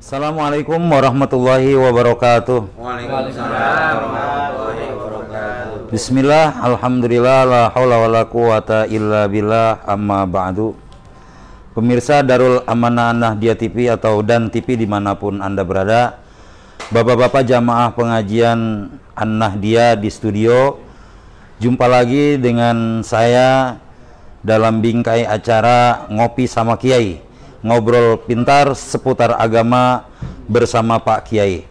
Assalamualaikum warahmatullahi wabarakatuh. Waalaikumsalam warahmatullahi wabarakatuh. Bismillah, alhamdulillah, la haula wala quwata illa billah, amma ba'du. Pemirsa Darul Amanah An-Nahdiyah TV atau Dan TV dimanapun Anda berada, Bapak-bapak jamaah pengajian An-Nahdiyah di studio, jumpa lagi dengan saya dalam bingkai acara Ngopi sama Kiai, ngobrol pintar seputar agama bersama Pak Kiai.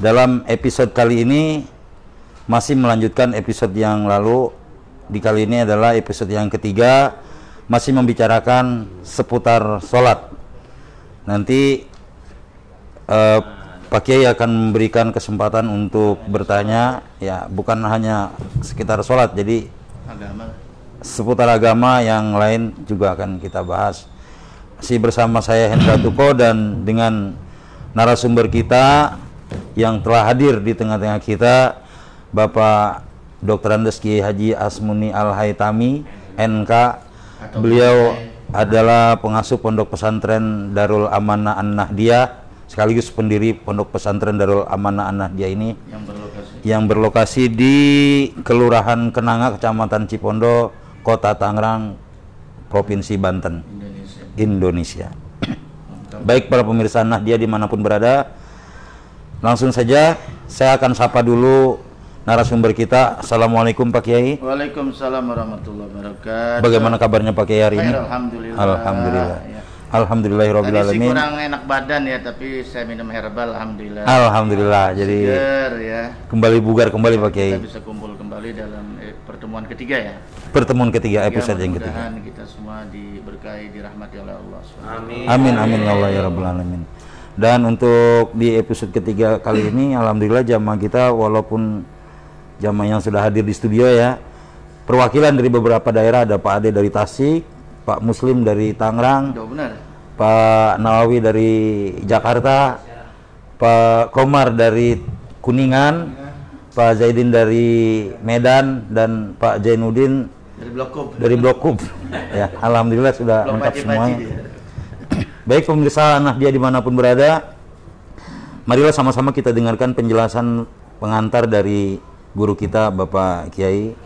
Dalam episode kali ini masih melanjutkan episode yang lalu. Di kali ini adalah episode yang ketiga, masih membicarakan seputar sholat. Nanti Pak Kiai akan memberikan kesempatan untuk bertanya, ya bukan hanya sekitar sholat, jadi seputar agama yang lain juga akan kita bahas. Masih bersama saya Hendra Tuko dan dengan narasumber kita yang telah hadir di tengah-tengah kita, Bapak Dr. Andes Kiai Haji Asmuni Al-Haitami, NK. Beliau adalah pengasuh Pondok Pesantren Darul Amanah An-Nahdiyah, sekaligus pendiri Pondok Pesantren Darul Amanah An-Nahdiyah ini yang berlokasi di Kelurahan Kenanga, Kecamatan Cipondo, Kota Tangerang, Provinsi Banten, Indonesia. Baik para pemirsa Nahdiyah dimanapun berada, langsung saja saya akan sapa dulu narasumber kita. Assalamualaikum Pak Kiai. Waalaikumsalam warahmatullahi wabarakatuh. Bagaimana kabarnya Pak Kiai hari ini? Alhamdulillah. Alhamdulillah. Ya. Alhamdulillahirabbil Tadi sih alamin. kurang enak badan ya, tapi saya minum herbal, alhamdulillah. Alhamdulillah. Jadi Seger, ya. Kembali bugar kembali Pak Kiai. Kita bisa kumpul kembali dalam pertemuan ketiga ya. Pertemuan ketiga, episode yang ketiga. Mudah-mudahan kita semua diberkahi, dirahmati oleh Allah SWT. Amin amin ya Allah ya rabbal alamin. Dan untuk di episode ketiga kali ini, alhamdulillah jamaah kita, walaupun jamaah yang sudah hadir di studio ya, perwakilan dari beberapa daerah, ada Pak Ade dari Tasik, Pak Muslim dari Tangerang, Benar. Pak Nawawi dari Jakarta, Pak Komar dari Kuningan, Pak Zaidin dari Medan, dan Pak Jainuddin dari Blokub. Ya, alhamdulillah sudah lengkap semuanya. Baik pemirsa Nahdiyah dimanapun berada, marilah sama-sama kita dengarkan penjelasan pengantar dari guru kita Bapak Kiai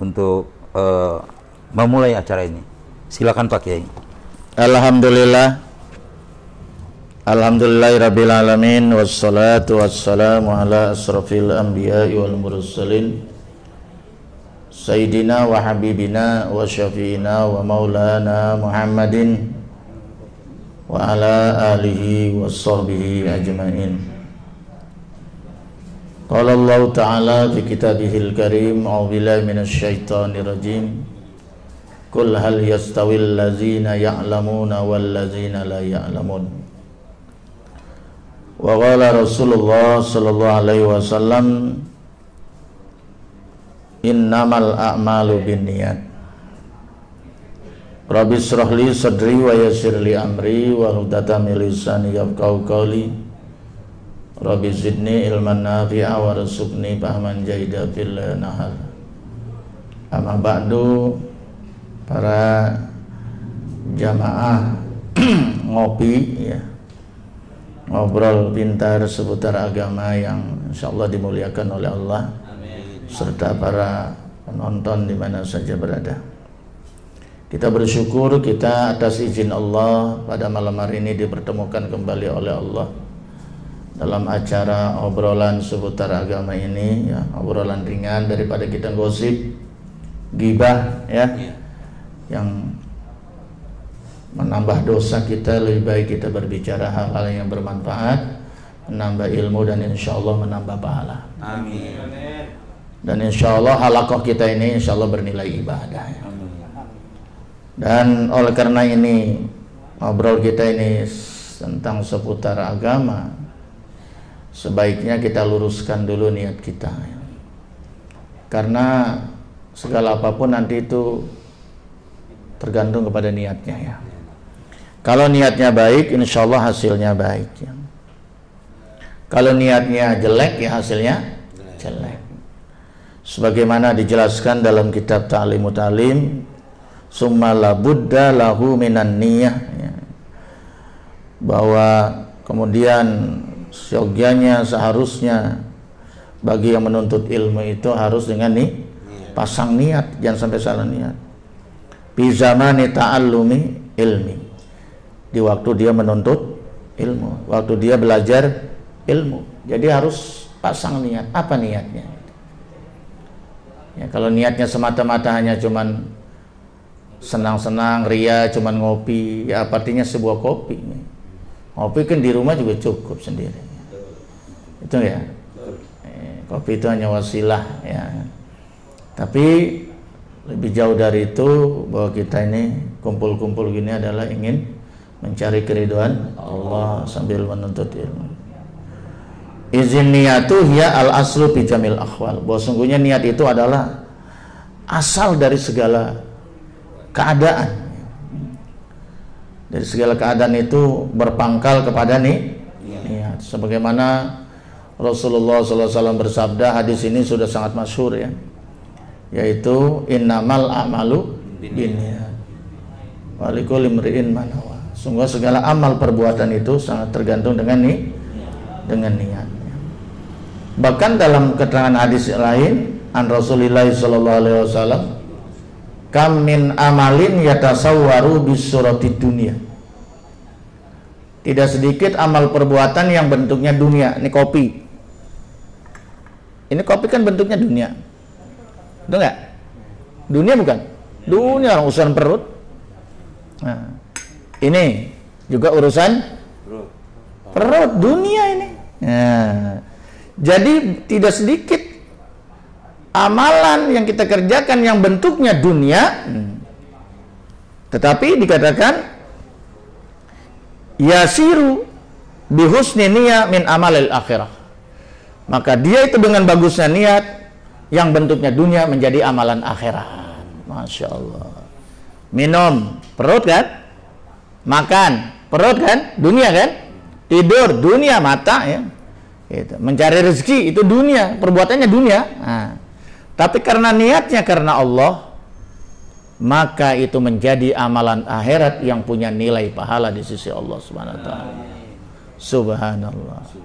untuk memulai acara ini. Silakan Pak Kiai. Alhamdulillah. Alhamdulillahirabbil alamin, wassalatu wassalamu ala asrafil anbiya'i wal mursalin sayyidina wa habibina wa syafi'ina wa maulana Muhammadin wa ala alihi wa sahbihi ajma'in. Qala Allah ta'ala fi kitabihil karim, a'udzu billahi minasy syaithanir rajim. Qul hal yastawil ladzina ya'lamuna wal ladzina la ya'lamun. Wa qala Rasulullah sallallahu alaihi wasallam, innamal a'malu binniyat. Rabbi shrah li sadri wa yassir li amri wa hludatan min lisani yafqahu qawli. Rabbi zidni ilman nafi'a wa rzuqni fahman jaida fil nahar. Amma ba'du, para jamaah ngopi ya, ngobrol pintar seputar agama yang insyaallah dimuliakan oleh Allah. Amin. Serta para penonton di mana saja berada. Kita bersyukur kita atas izin Allah pada malam hari ini dipertemukan kembali oleh Allah dalam acara obrolan seputar agama ini ya, obrolan ringan daripada kita gosip, gibah ya. Yang menambah dosa kita, lebih baik kita berbicara hal-hal yang bermanfaat, menambah ilmu dan insya Allah menambah pahala. Amin. Dan insya Allah halaqah kita ini insya Allah bernilai ibadah. Amin. Dan oleh karena ini ngobrol kita ini tentang seputar agama, sebaiknya kita luruskan dulu niat kita. Karena segala apapun nanti itu tergantung kepada niatnya ya. Kalau niatnya baik, insya Allah hasilnya baik ya. Kalau niatnya jelek ya hasilnya jelek. Sebagaimana dijelaskan dalam kitab Ta'limu Ta'lim, summa la budda lahu minan niyah ya. Bahwa Kemudian syogianya seharusnya bagi yang menuntut ilmu itu harus dengan pasang niat, jangan sampai salah niat. Bi zamani ta'allumi ilmi, di waktu dia menuntut ilmu, waktu dia belajar ilmu. Jadi harus pasang niat. Apa niatnya? Ya, kalau niatnya semata-mata hanya cuman senang-senang, ria, cuman ngopi, ya artinya sebuah kopi. Kopi kan di rumah juga cukup sendiri. Itu ya. Kopi itu hanya wasilah ya. Tapi lebih jauh dari itu, bahwa kita ini kumpul-kumpul gini adalah ingin mencari keridhaan Allah sambil menuntut ilmu. Izin niyatu hiya al aslu fi jamil akhwal. Bahwa sungguhnya niat itu adalah asal dari segala keadaan. Dari segala keadaan itu berpangkal kepada niat. Sebagaimana Rasulullah SAW bersabda, hadis ini sudah sangat masyhur ya, yaitu innamal a'malu binniyat wa likulli imri'in ma nawa. Sungguh segala amal perbuatan itu sangat tergantung dengan niat. Bahkan dalam keterangan hadis lain, an Rasulillah sallallahu alaihi wasallam, kam min amalin yatasawwaru bisurati dunia. Tidak sedikit amal perbuatan yang bentuknya dunia. Ini kopi. Ini kopi kan bentuknya dunia. Betul nggak? Dunia bukan? Dunia orang urusan perut. Nah, ini juga urusan perut, dunia ini. Nah, jadi tidak sedikit amalan yang kita kerjakan yang bentuknya dunia, tetapi dikatakan yasiru bihusni niyah min amalil akhirah. Maka dia itu dengan bagusnya niat yang bentuknya dunia menjadi amalan akhirat. Masya Allah. Minum, perut kan? Makan, perut kan? Dunia kan? Tidur, dunia, mata ya. Gitu. Mencari rezeki itu dunia, perbuatannya dunia. Nah, tapi karena niatnya karena Allah, maka itu menjadi amalan akhirat yang punya nilai pahala di sisi Allah Subhanahu wa taala. Subhanallah.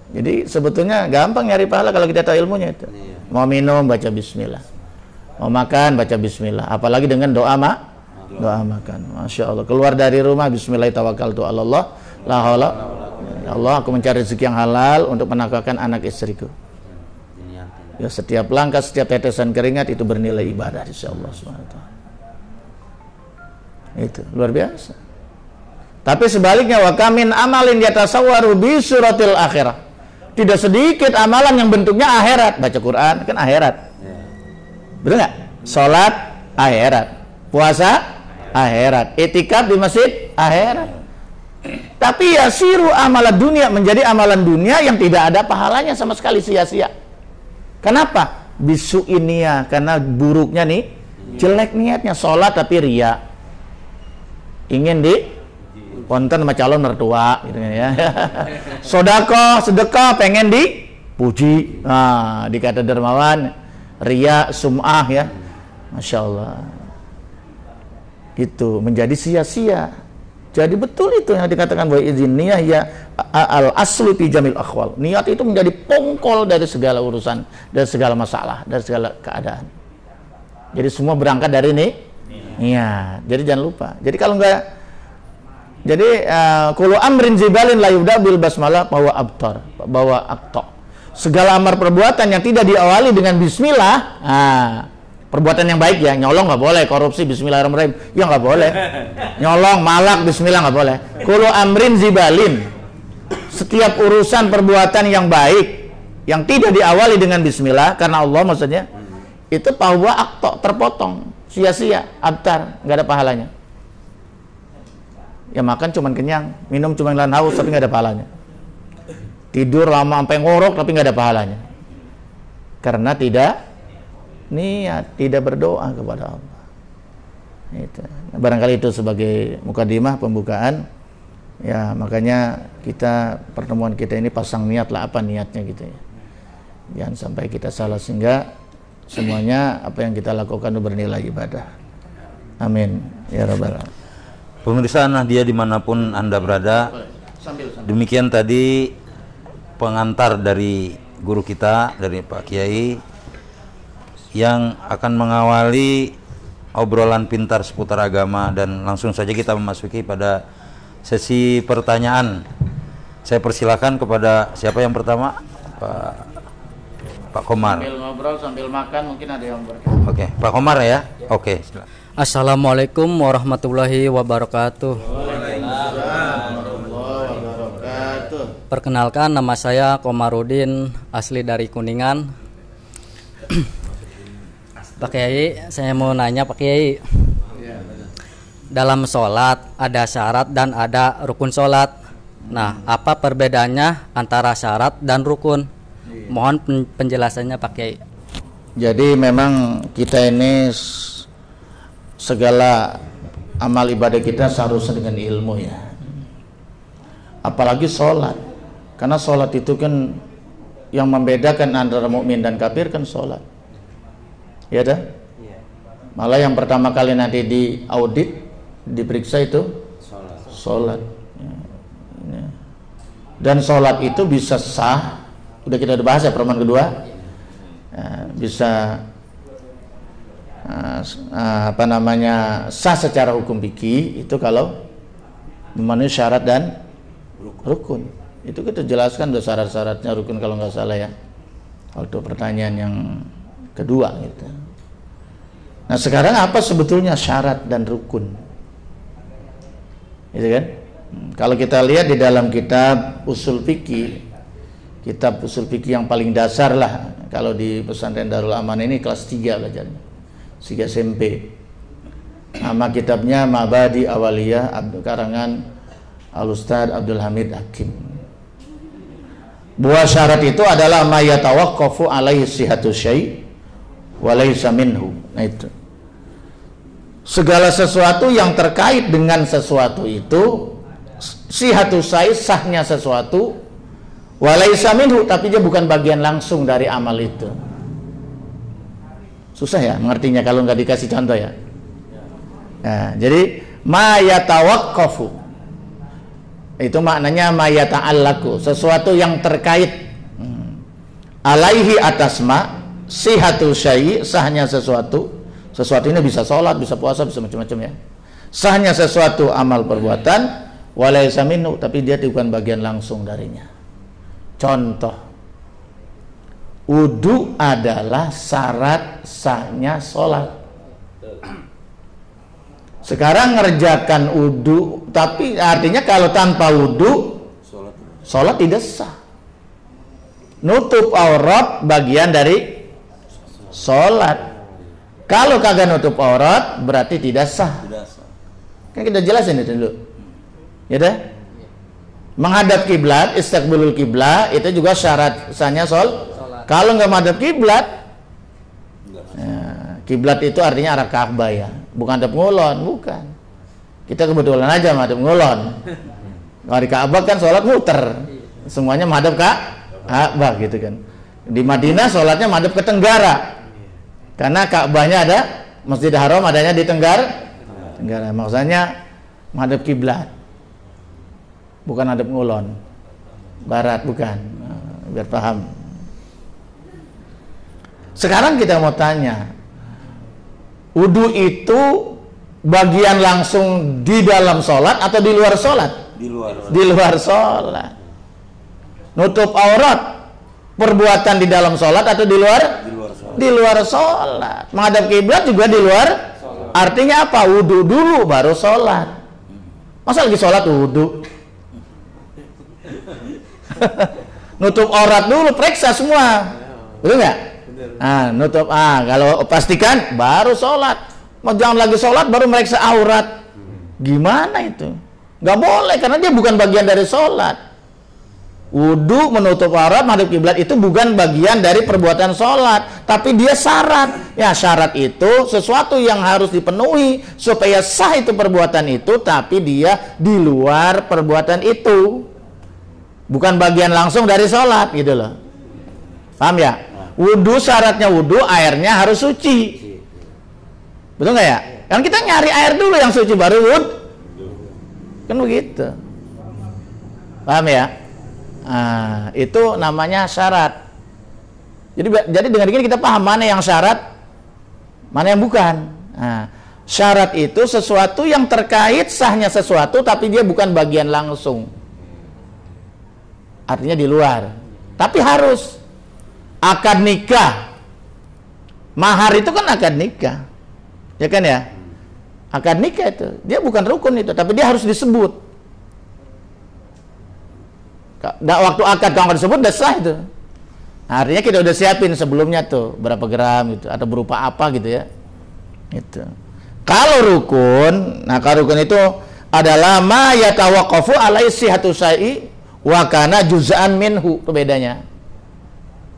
Jadi sebetulnya gampang nyari pahala kalau kita tahu ilmunya itu. Mau minum baca bismillah. Mau makan baca bismillah. Apalagi dengan doa makan. Masya Allah. Keluar dari rumah bismillahirrahmanirrahim. La haula. Ya Allah, aku mencari rezeki yang halal untuk menafkahkan anak istriku. Ya, setiap langkah, setiap tetesan keringat itu bernilai ibadah di sisi Allah SWT. Itu luar biasa. Tapi sebaliknya, wa kamin amalin yatasawwaru bi suratil akhirah. Tidak sedikit amalan yang bentuknya akhirat. Baca Quran kan akhirat. Betul nggak? Salat akhirat, puasa akhirat, itikaf di masjid akhirat. Tapi yasiru amalan dunia menjadi amalan dunia yang tidak ada pahalanya sama sekali, sia-sia. Kenapa? Bisu ini ya, karena buruknya nih, jelek niatnya, sholat tapi ria, ingin di konten sama calon mertua, gitu ya. Sedekah pengen dipuji, nah, dikata dermawan, ria, sum'ah ya, masya Allah, itu menjadi sia-sia. Jadi betul itu yang dikatakan bahwa izin niyah ya al aslu fi jamil akhwal. Niat itu menjadi pongkol dari segala urusan, dari segala masalah, dari segala keadaan. Jadi semua berangkat dari niat. Jadi jangan lupa. Jadi kalau enggak, jadi kullu amrin zibalin la yubda bil basmalah bahwa abtar, bahwa akta. Segala amar perbuatan yang tidak diawali dengan bismillah, perbuatan yang baik ya, nyolong nggak boleh, korupsi bismillahirrahmanirrahim, ya nggak boleh, nyolong, malak, bismillah nggak boleh. Kullu amrin zibalin, setiap urusan perbuatan yang baik yang tidak diawali dengan bismillah karena Allah maksudnya, itu bahwa akto terpotong, sia-sia, abtar, nggak ada pahalanya. Ya makan cuman kenyang, minum cuman nahan haus tapi nggak ada pahalanya. Tidur lama sampai ngorok tapi nggak ada pahalanya, karena tidak niat, tidak berdoa kepada Allah. Itu. Barangkali itu sebagai mukadimah pembukaan. Ya, makanya kita pertemuan kita ini pasang niat lah, apa niatnya gitu ya. Jangan sampai kita salah sehingga semuanya apa yang kita lakukan itu bernilai ibadah. Amin ya rabbal alamin. Pemirsa Nahdiyah dimanapun Anda berada, demikian tadi pengantar dari guru kita, dari Pak Kiai, yang akan mengawali obrolan pintar seputar agama, dan langsung saja kita memasuki pada sesi pertanyaan. Saya persilakan kepada siapa yang pertama? Pak Komar. Sambil ngobrol sambil makan mungkin ada yang berkata. Oke, Pak Komar ya. Oke, silakan. Assalamualaikum warahmatullahi wabarakatuh. Waalaikumsalam warahmatullahi wabarakatuh. Perkenalkan, nama saya Komarudin, asli dari Kuningan. Pak Kiai, saya mau nanya Pak Kiai. Dalam sholat ada syarat dan ada rukun sholat. Nah, apa perbedaannya antara syarat dan rukun? Mohon penjelasannya Pak Kiai. Jadi memang kita ini segala amal ibadah kita seharusnya dengan ilmu ya. Apalagi sholat. Karena sholat itu kan yang membedakan antara mukmin dan kafir kan sholat. Ya dah? Malah yang pertama kali nanti diaudit, diperiksa itu sholat. Dan sholat itu bisa sah, udah kita udah bahas ya pertemuan kedua, bisa sah secara hukum fikih itu kalau memenuhi syarat dan rukun. Itu kita jelaskan udah syarat-syaratnya rukun kalau nggak salah ya, waktu pertanyaan yang kedua gitu. Nah sekarang apa sebetulnya syarat dan rukun? Gitu kan? Kalau kita lihat di dalam kitab usul fikih, kitab usul fikih yang paling dasar lah, kalau di pesantren Darul Aman ini kelas 3 belajarnya, 3 SMP. Nama kitabnya Mabadi Awaliyah karangan Al-Ustadz Abdul Hamid Hakim. Buah syarat itu adalah ma yatawaqqafu alaihi sihhatu syai' wa laysa minhu. Nah itu. Segala sesuatu yang terkait dengan sesuatu itu, sihhatu syai' sahnya sesuatu, wa laysa minhu, tapi dia bukan bagian langsung dari amal itu. Susah ya mengertinya kalau nggak dikasih contoh ya. Nah, jadi ma yatawaqqafu itu maknanya ma yata'allaku, sesuatu yang terkait alaihi atas ma sihhatu syai', sahnya sesuatu. Sesuatu ini bisa sholat, bisa puasa, bisa macam-macam ya. Sahnya sesuatu amal perbuatan, wa laysa minhu, tapi dia bukan bagian langsung darinya. Contoh, wudu adalah syarat sahnya sholat. Sekarang ngerjakan wudu, tapi artinya kalau tanpa wudu sholat tidak sah. Nutup aurat bagian dari sholat. Kalau kagak nutup aurat berarti tidak sah. Kan kita jelasin itu dulu. Ya dah? Menghadap kiblat, istiqbalul kiblat itu juga syarat sahnya sholat. Kalau nggak menghadap kiblat, kiblat itu artinya arah Ka'bah ya, bukan hadap ngulon, bukan. Kita kebetulan aja menghadap ngulon. Kalau di Ka'bah kan sholat muter, semuanya menghadap Ka'bah gitu kan. Di Madinah sholatnya menghadap ke tenggara, karena Ka'bahnya ada, Masjidil Haram adanya di tenggara. Maksudnya menghadap kiblat, bukan hadap ngulon, barat bukan. Biar paham. Sekarang kita mau tanya, wudu itu bagian langsung di dalam sholat atau di luar sholat? Di luar sholat. Nutup aurat perbuatan di dalam sholat atau di luar? Di luar sholat. Menghadap kiblat juga di luar sholat. Artinya apa? Wudu dulu baru sholat. Masa lagi sholat wudu? Nutup aurat dulu, periksa semua, betul nggak? Nah, nutup, kalau pastikan baru sholat. Mau jangan lagi sholat baru meriksa aurat, gimana itu? Nggak boleh, karena dia bukan bagian dari sholat. Wudu, menutup aurat, menghadap kiblat itu bukan bagian dari perbuatan sholat, tapi dia syarat. Ya, syarat itu sesuatu yang harus dipenuhi supaya sah itu perbuatan itu, tapi dia di luar perbuatan itu, bukan bagian langsung dari sholat gitu loh. Paham ya? Wudu, syaratnya wudu airnya harus suci, betul nggak ya? Kan kita nyari air dulu yang suci baru Kan begitu. Paham ya? Nah, itu namanya syarat. Jadi dengan ini kita paham mana yang syarat, mana yang bukan. Nah, syarat itu sesuatu yang terkait sahnya sesuatu tapi dia bukan bagian langsung. Artinya di luar. Tapi harus. Akad nikah. Mahar itu kan akad nikah. Ya kan ya? Akad nikah itu. Dia bukan rukun itu, tapi dia harus disebut. Waktu akad kalau nggak disebut udah sah itu. Nah, artinya kita udah siapin sebelumnya tuh berapa gram gitu atau berupa apa gitu ya. Itu. Kalau rukun, nah kalau rukun itu adalah ma yatawaqqafu alai sihhatu syai'i wa kana juz'an minhu. Itu bedanya.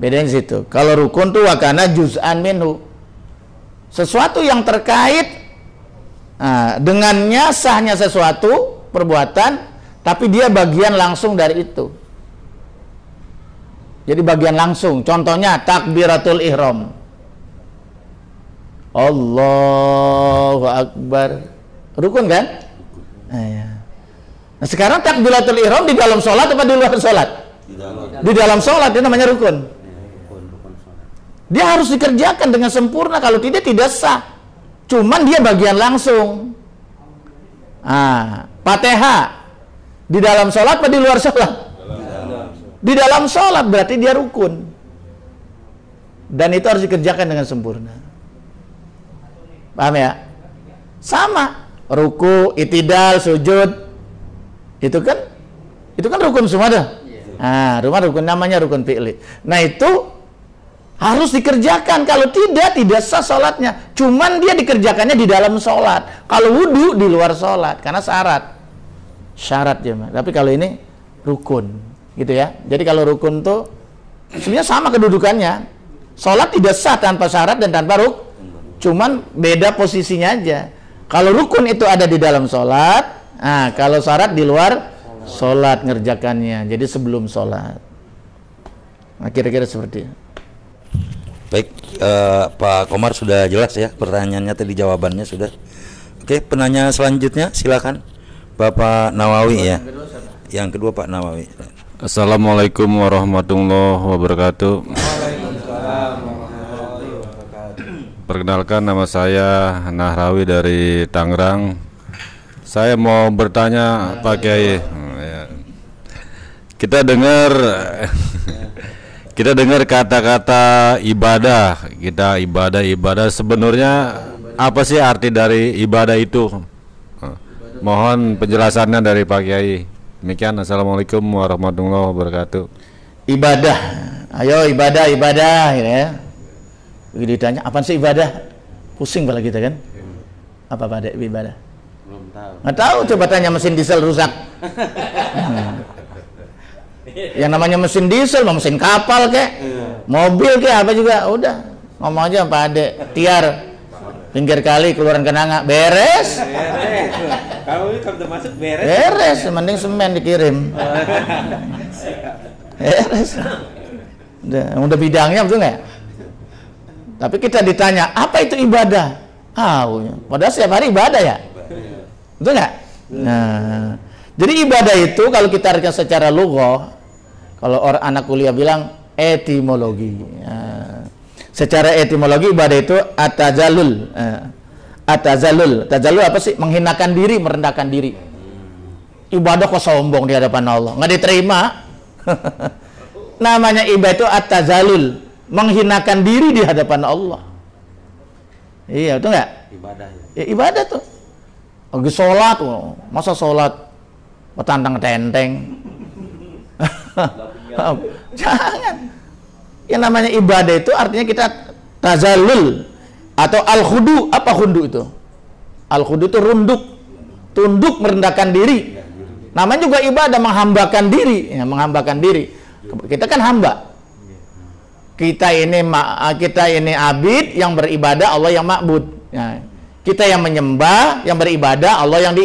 Bedanya di situ. Kalau rukun tuh wa kana juz'an minhu. Sesuatu yang terkait dengannya sahnya sesuatu perbuatan, tapi dia bagian langsung dari itu. Jadi bagian langsung. Contohnya takbiratul ihram. Allahu Akbar. Rukun kan? Nah, sekarang takbiratul ihram di dalam sholat apa di luar sholat? Di dalam sholat, itu namanya rukun. Dia harus dikerjakan dengan sempurna, kalau tidak sah. Cuman dia bagian langsung. Fatihah di dalam sholat apa di luar sholat? Di dalam sholat, berarti dia rukun. Dan itu harus dikerjakan dengan sempurna. Paham ya? Sama. Ruku, itidal, sujud. Itu kan rukun semua dah. Rukun namanya rukun fi'li. Nah, itu harus dikerjakan. Kalau tidak sah sholatnya. Cuman dia dikerjakannya di dalam sholat. Kalau wudu di luar sholat, karena syarat ya. Tapi kalau ini rukun, gitu ya. Jadi kalau rukun tuh sebenarnya sama kedudukannya. Sholat tidak sah tanpa syarat dan tanpa rukun. Cuman beda posisinya aja. Kalau rukun itu ada di dalam sholat, kalau syarat di luar sholat ngerjakannya. Jadi sebelum sholat. Nah, kira-kira seperti itu. Baik, Pak Komar sudah jelas ya pertanyaannya, tadi jawabannya sudah. Oke, penanya selanjutnya silakan Bapak Nawawi ya. Yang kedua Pak Nawawi. Assalamualaikum warahmatullahi wabarakatuh. Perkenalkan, nama saya Nahrawi dari Tangerang. Saya mau bertanya Pak Kiai. Kita dengar kata-kata ibadah. Kita ibadah sebenarnya apa sih arti dari ibadah itu? Mohon penjelasannya dari Pak Kiai. Demikian, assalamualaikum warahmatullahi wabarakatuh. Ibadah, ayo ibadah ya. Begitu ditanya, apa sih ibadah? Pusing kepala kita kan? Apa pada ibadah? Belum tahu. Nggak tahu, coba tanya mesin diesel rusak. Yang namanya mesin diesel, mesin kapal kek, mobil kek, apa juga, udah ngomong aja Pak Ade, tiar, pinggir kali, keluaran kenanga, beres. Kalau udah masuk beres. Beres, mending semen dikirim. Beres. Udah bidangnya, betul nggak? Tapi kita ditanya, apa itu ibadah? Padahal setiap hari ibadah ya, betul nggak? Nah, jadi ibadah itu kalau kita artikan secara lughah, kalau orang anak kuliah bilang etimologi. Secara etimologi ibadah itu atazalul. Tazallul apa sih? Menghinakan diri, merendahkan diri. Ibadah kok sombong di hadapan Allah, nggak diterima. Namanya ibadah itu at-tazallul, menghinakan diri di hadapan Allah. Iya, betul nggak? Ibadah ya. Ibadah tuh. Lagi sholat, masa sholat petantang tenteng. Jangan. Yang namanya ibadah itu artinya kita tazallul atau al-khudu. Apa khudu itu? Al-khudu itu runduk, tunduk, merendahkan diri. Namanya juga ibadah, menghambakan diri ya, menghambakan diri. Kita kan hamba. Kita ini abid yang beribadah, Allah yang ma'bud ya. Kita yang menyembah, yang beribadah, Allah yang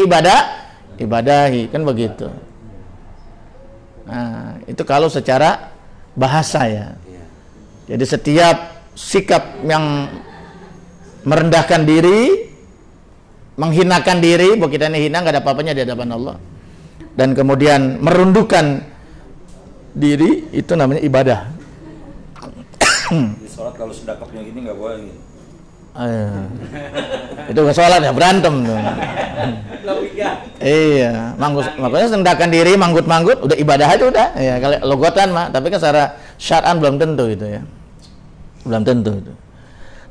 ibadahi, kan begitu. Nah, itu kalau secara bahasa ya. Jadi setiap sikap yang merendahkan diri, menghinakan diri, bahwa kita ini hina, nggak ada apa-apanya di hadapan Allah. dan kemudian merundukkan diri, itu namanya ibadah. Di sholat kalau sudah kapnya gini nggak boleh gitu. Itu nggak sholat ya, berantem tuh. Iya, makanya sendakan diri, manggut-manggut, udah ibadah aja udah. Ya, kalau logotan mah, tapi kan secara syar'an belum tentu itu ya. Belum tentu itu.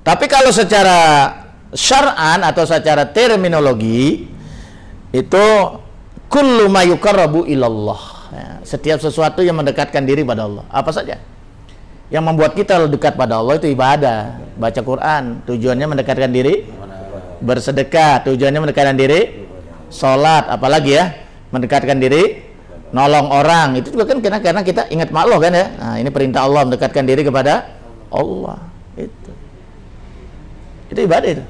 Tapi kalau secara syar'an atau secara terminologi itu kullu ma yuqarrabu ilallah. Ya, setiap sesuatu yang mendekatkan diri pada Allah, apa saja yang membuat kita dekat pada Allah itu ibadah. Baca Quran tujuannya mendekatkan diri, bersedekah tujuannya mendekatkan diri, sholat apalagi ya mendekatkan diri, nolong orang itu juga kan karena kita ingat Allah kan ya. Nah, ini perintah Allah mendekatkan diri kepada Allah, itu ibadah itu.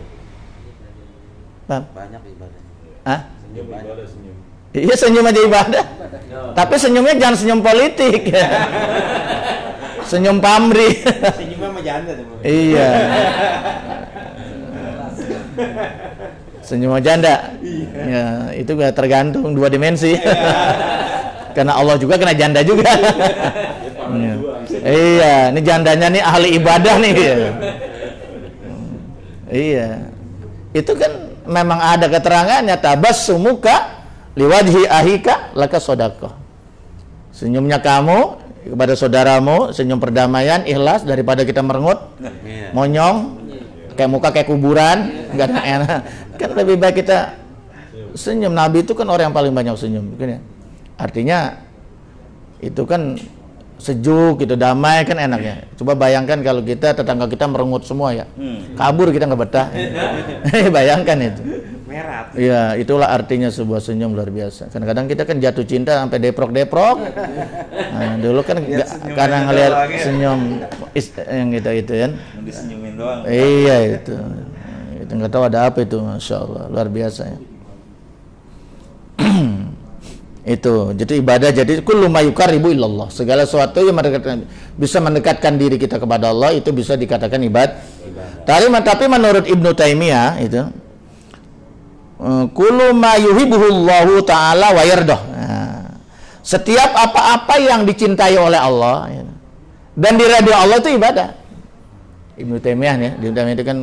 Banyak ibadahnya. Senyum ibadah, senyum. Iya, senyum aja ibadah. Tapi senyumnya jangan senyum politik. Senyum pamrih. Senyumnya sama janda tuh. Iya. Senyum sama janda. Ya, itu gak tergantung dua dimensi. Karena Allah juga kena janda juga. Iya, ini jandanya nih ahli ibadah nih. Iya. Itu kan memang ada keterangannya, tabassumuka liwajhi ahika laka sedekah. Senyumnya kamu kepada saudaramu, senyum perdamaian, ikhlas daripada kita merengut, monyong, kayak muka kayak kuburan, enggak enak. Kan lebih baik kita senyum. Nabi itu kan orang yang paling banyak senyum, kan ya. Artinya itu kan sejuk gitu, damai kan enaknya. Coba bayangkan kalau kita tetangga kita merengut semua ya, kabur kita nggak betah. Bayangkan itu. Merah. Iya, itulah artinya sebuah senyum luar biasa. Kadang-kadang kita kan jatuh cinta sampai deprok-deprok. Nah, dulu kan karena ngelihat senyum yang gitu itu kan. Disenyumin doang. Iya itu. Itu nggak tahu ada apa itu, masya Allah, luar biasa ya. Itu jadi ibadah, jadi kullu ma yuqarribu ilallah, segala sesuatu yang bisa mendekatkan diri kita kepada Allah itu bisa dikatakan ibadah. Tapi menurut Ibnu Taimiyah itu kullu ma yuhibbuhullahu ta'ala wa yardah. Setiap apa-apa yang dicintai oleh Allah ya, dan diridhoi Allah itu ibadah. Ibnu Taimiyah ya, Ibnu Taimiyah itu kan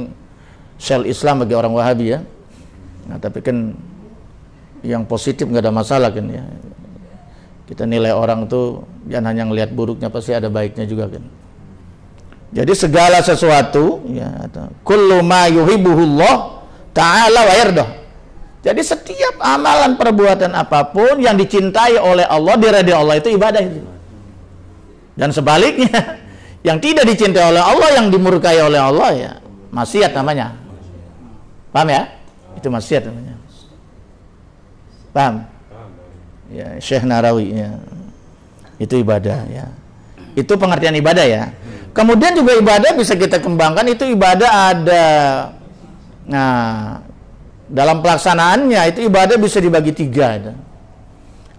Syaikhul Islam bagi orang Wahabi ya. Nah, tapi kan yang positif nggak ada masalah kan ya. Kita nilai orang tuh jangan hanya ngelihat buruknya, pasti ada baiknya juga kan. Jadi segala sesuatu ya, kullu ma yuhibbuhullah ta'ala wa yardah. Jadi setiap amalan perbuatan apapun yang dicintai oleh Allah, diridhoi Allah itu ibadah itu. Dan sebaliknya, yang tidak dicintai oleh Allah, yang dimurkai oleh Allah ya maksiat namanya. Paham ya? Itu maksiat namanya. Paham? Ya, Syekh Narawi ya. Itu ibadah ya. Itu pengertian ibadah ya. Kemudian juga ibadah bisa kita kembangkan, itu ibadah ada. Nah, dalam pelaksanaannya itu ibadah bisa dibagi tiga.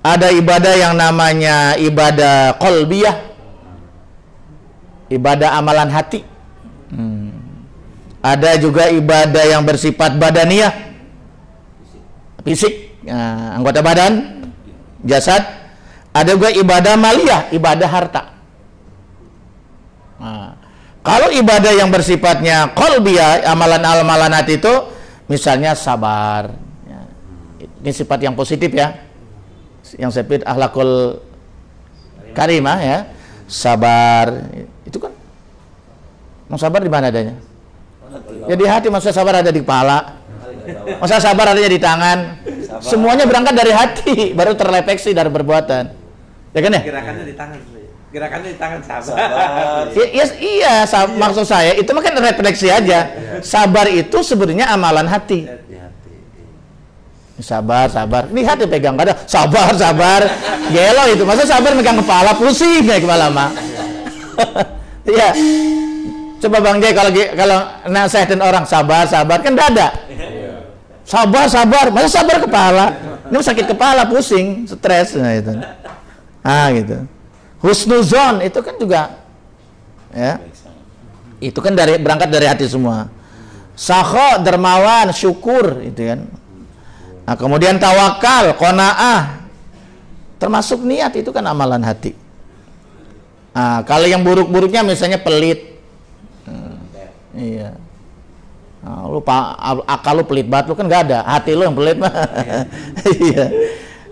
Ada ibadah yang namanya ibadah qalbiyah, ibadah amalan hati. Ada juga ibadah yang bersifat badaniyah, fisik, anggota badan, jasad. Ada juga ibadah maliyah, ibadah harta. Nah, kalau ibadah yang bersifatnya qalbiyah, amalan-amalan hati itu misalnya sabar ya. Ini sifat yang positif ya, yang saya pilih akhlakul karimah ya. Sabar itu kan, mau sabar di mana adanya? Ya di hati. Masa sabar ada di kepala? Masa sabar adanya di tangan? Semuanya berangkat dari hati, baru terrefleksi dari perbuatan. Ya kan ya? Gerakannya di tangan. Gerakannya di tangan sabar. Iya, maksud saya itu kan refleksi aja. Sabar itu sebenarnya amalan hati. Sabar. Di hati pegang, kada sabar. Gelo itu. Masa sabar megang kepala, pusing ya kepala mah. Iya. Coba Bang Jai kalau nasihatin orang sabar kan dada. Sabar. Masa sabar kepala? Ini sakit kepala, pusing, stres nah itu. Gitu. Husnuzon itu kan juga ya. Itu kan berangkat dari hati semua. Sakho, dermawan, syukur itu kan. Nah, kemudian tawakal, qanaah. termasuk niat itu kan amalan hati. Nah, kalau yang buruk-buruknya misalnya pelit, iya. Nah, lu akal lu pelit banget, lu kan nggak ada, hati lu yang pelit mah. Iya.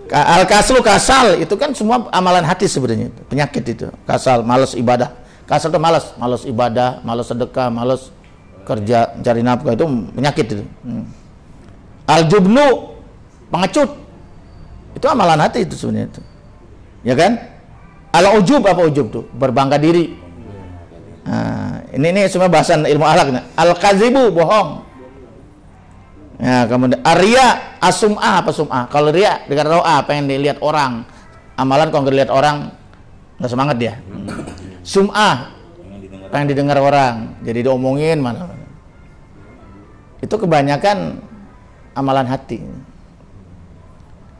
Al-kaslu kasal itu kan semua amalan hati sebenarnya, penyakit itu. Kasal, malas ibadah. Kasal itu malas ibadah, malas sedekah, malas kerja, cari nafkah, itu penyakit itu. Al-jubnu, pengecut. Itu amalan hati itu sebenarnya itu. Ya kan? Al-ujub, apa ujub tuh? Berbangga diri. Nah, ini semua bahasan ilmu akhlak. Al-kadzibu, bohong. Ya, kemudian Arya, asum'ah, apa sum'ah? Kalau ria dengan ro'a, pengen dilihat orang. Amalan kalau nggak dilihat orang nggak semangat dia. Sum'ah, pengen didengar orang, jadi diomongin mana. Itu kebanyakan amalan hati.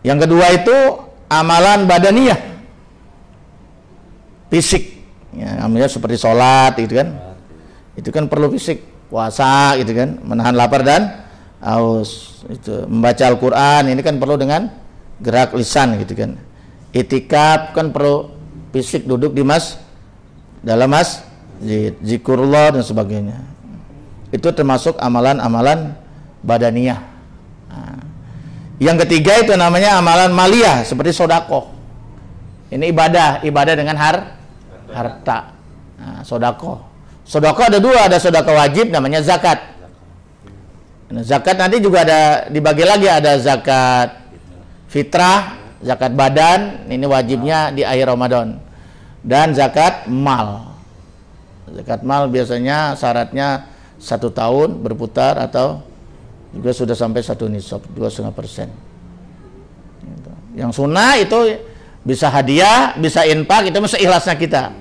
Yang kedua itu amalan badaniyah, fisik. Ya, namanya seperti sholat, gitu kan? Itu kan perlu fisik, puasa, gitu kan? Menahan lapar dan haus, itu membaca Al-Quran ini kan perlu dengan gerak lisan gitu kan. Itikaf kan perlu fisik, duduk di dalam zikrullah dan sebagainya. Itu termasuk amalan-amalan badaniyah. Nah, yang ketiga itu namanya amalan maliyah seperti sodakoh. Ini ibadah dengan harta. Nah, sodakoh ada dua, ada sodakoh wajib namanya zakat. Nah, zakat nanti juga ada dibagi lagi, ada zakat fitrah, zakat badan, ini wajibnya di akhir Ramadan, dan zakat mal. Zakat mal biasanya syaratnya 1 tahun berputar atau juga sudah sampai 1 nisab, 2,5%. Yang sunnah itu bisa hadiah, bisa infak, itu mesti ikhlasnya kita.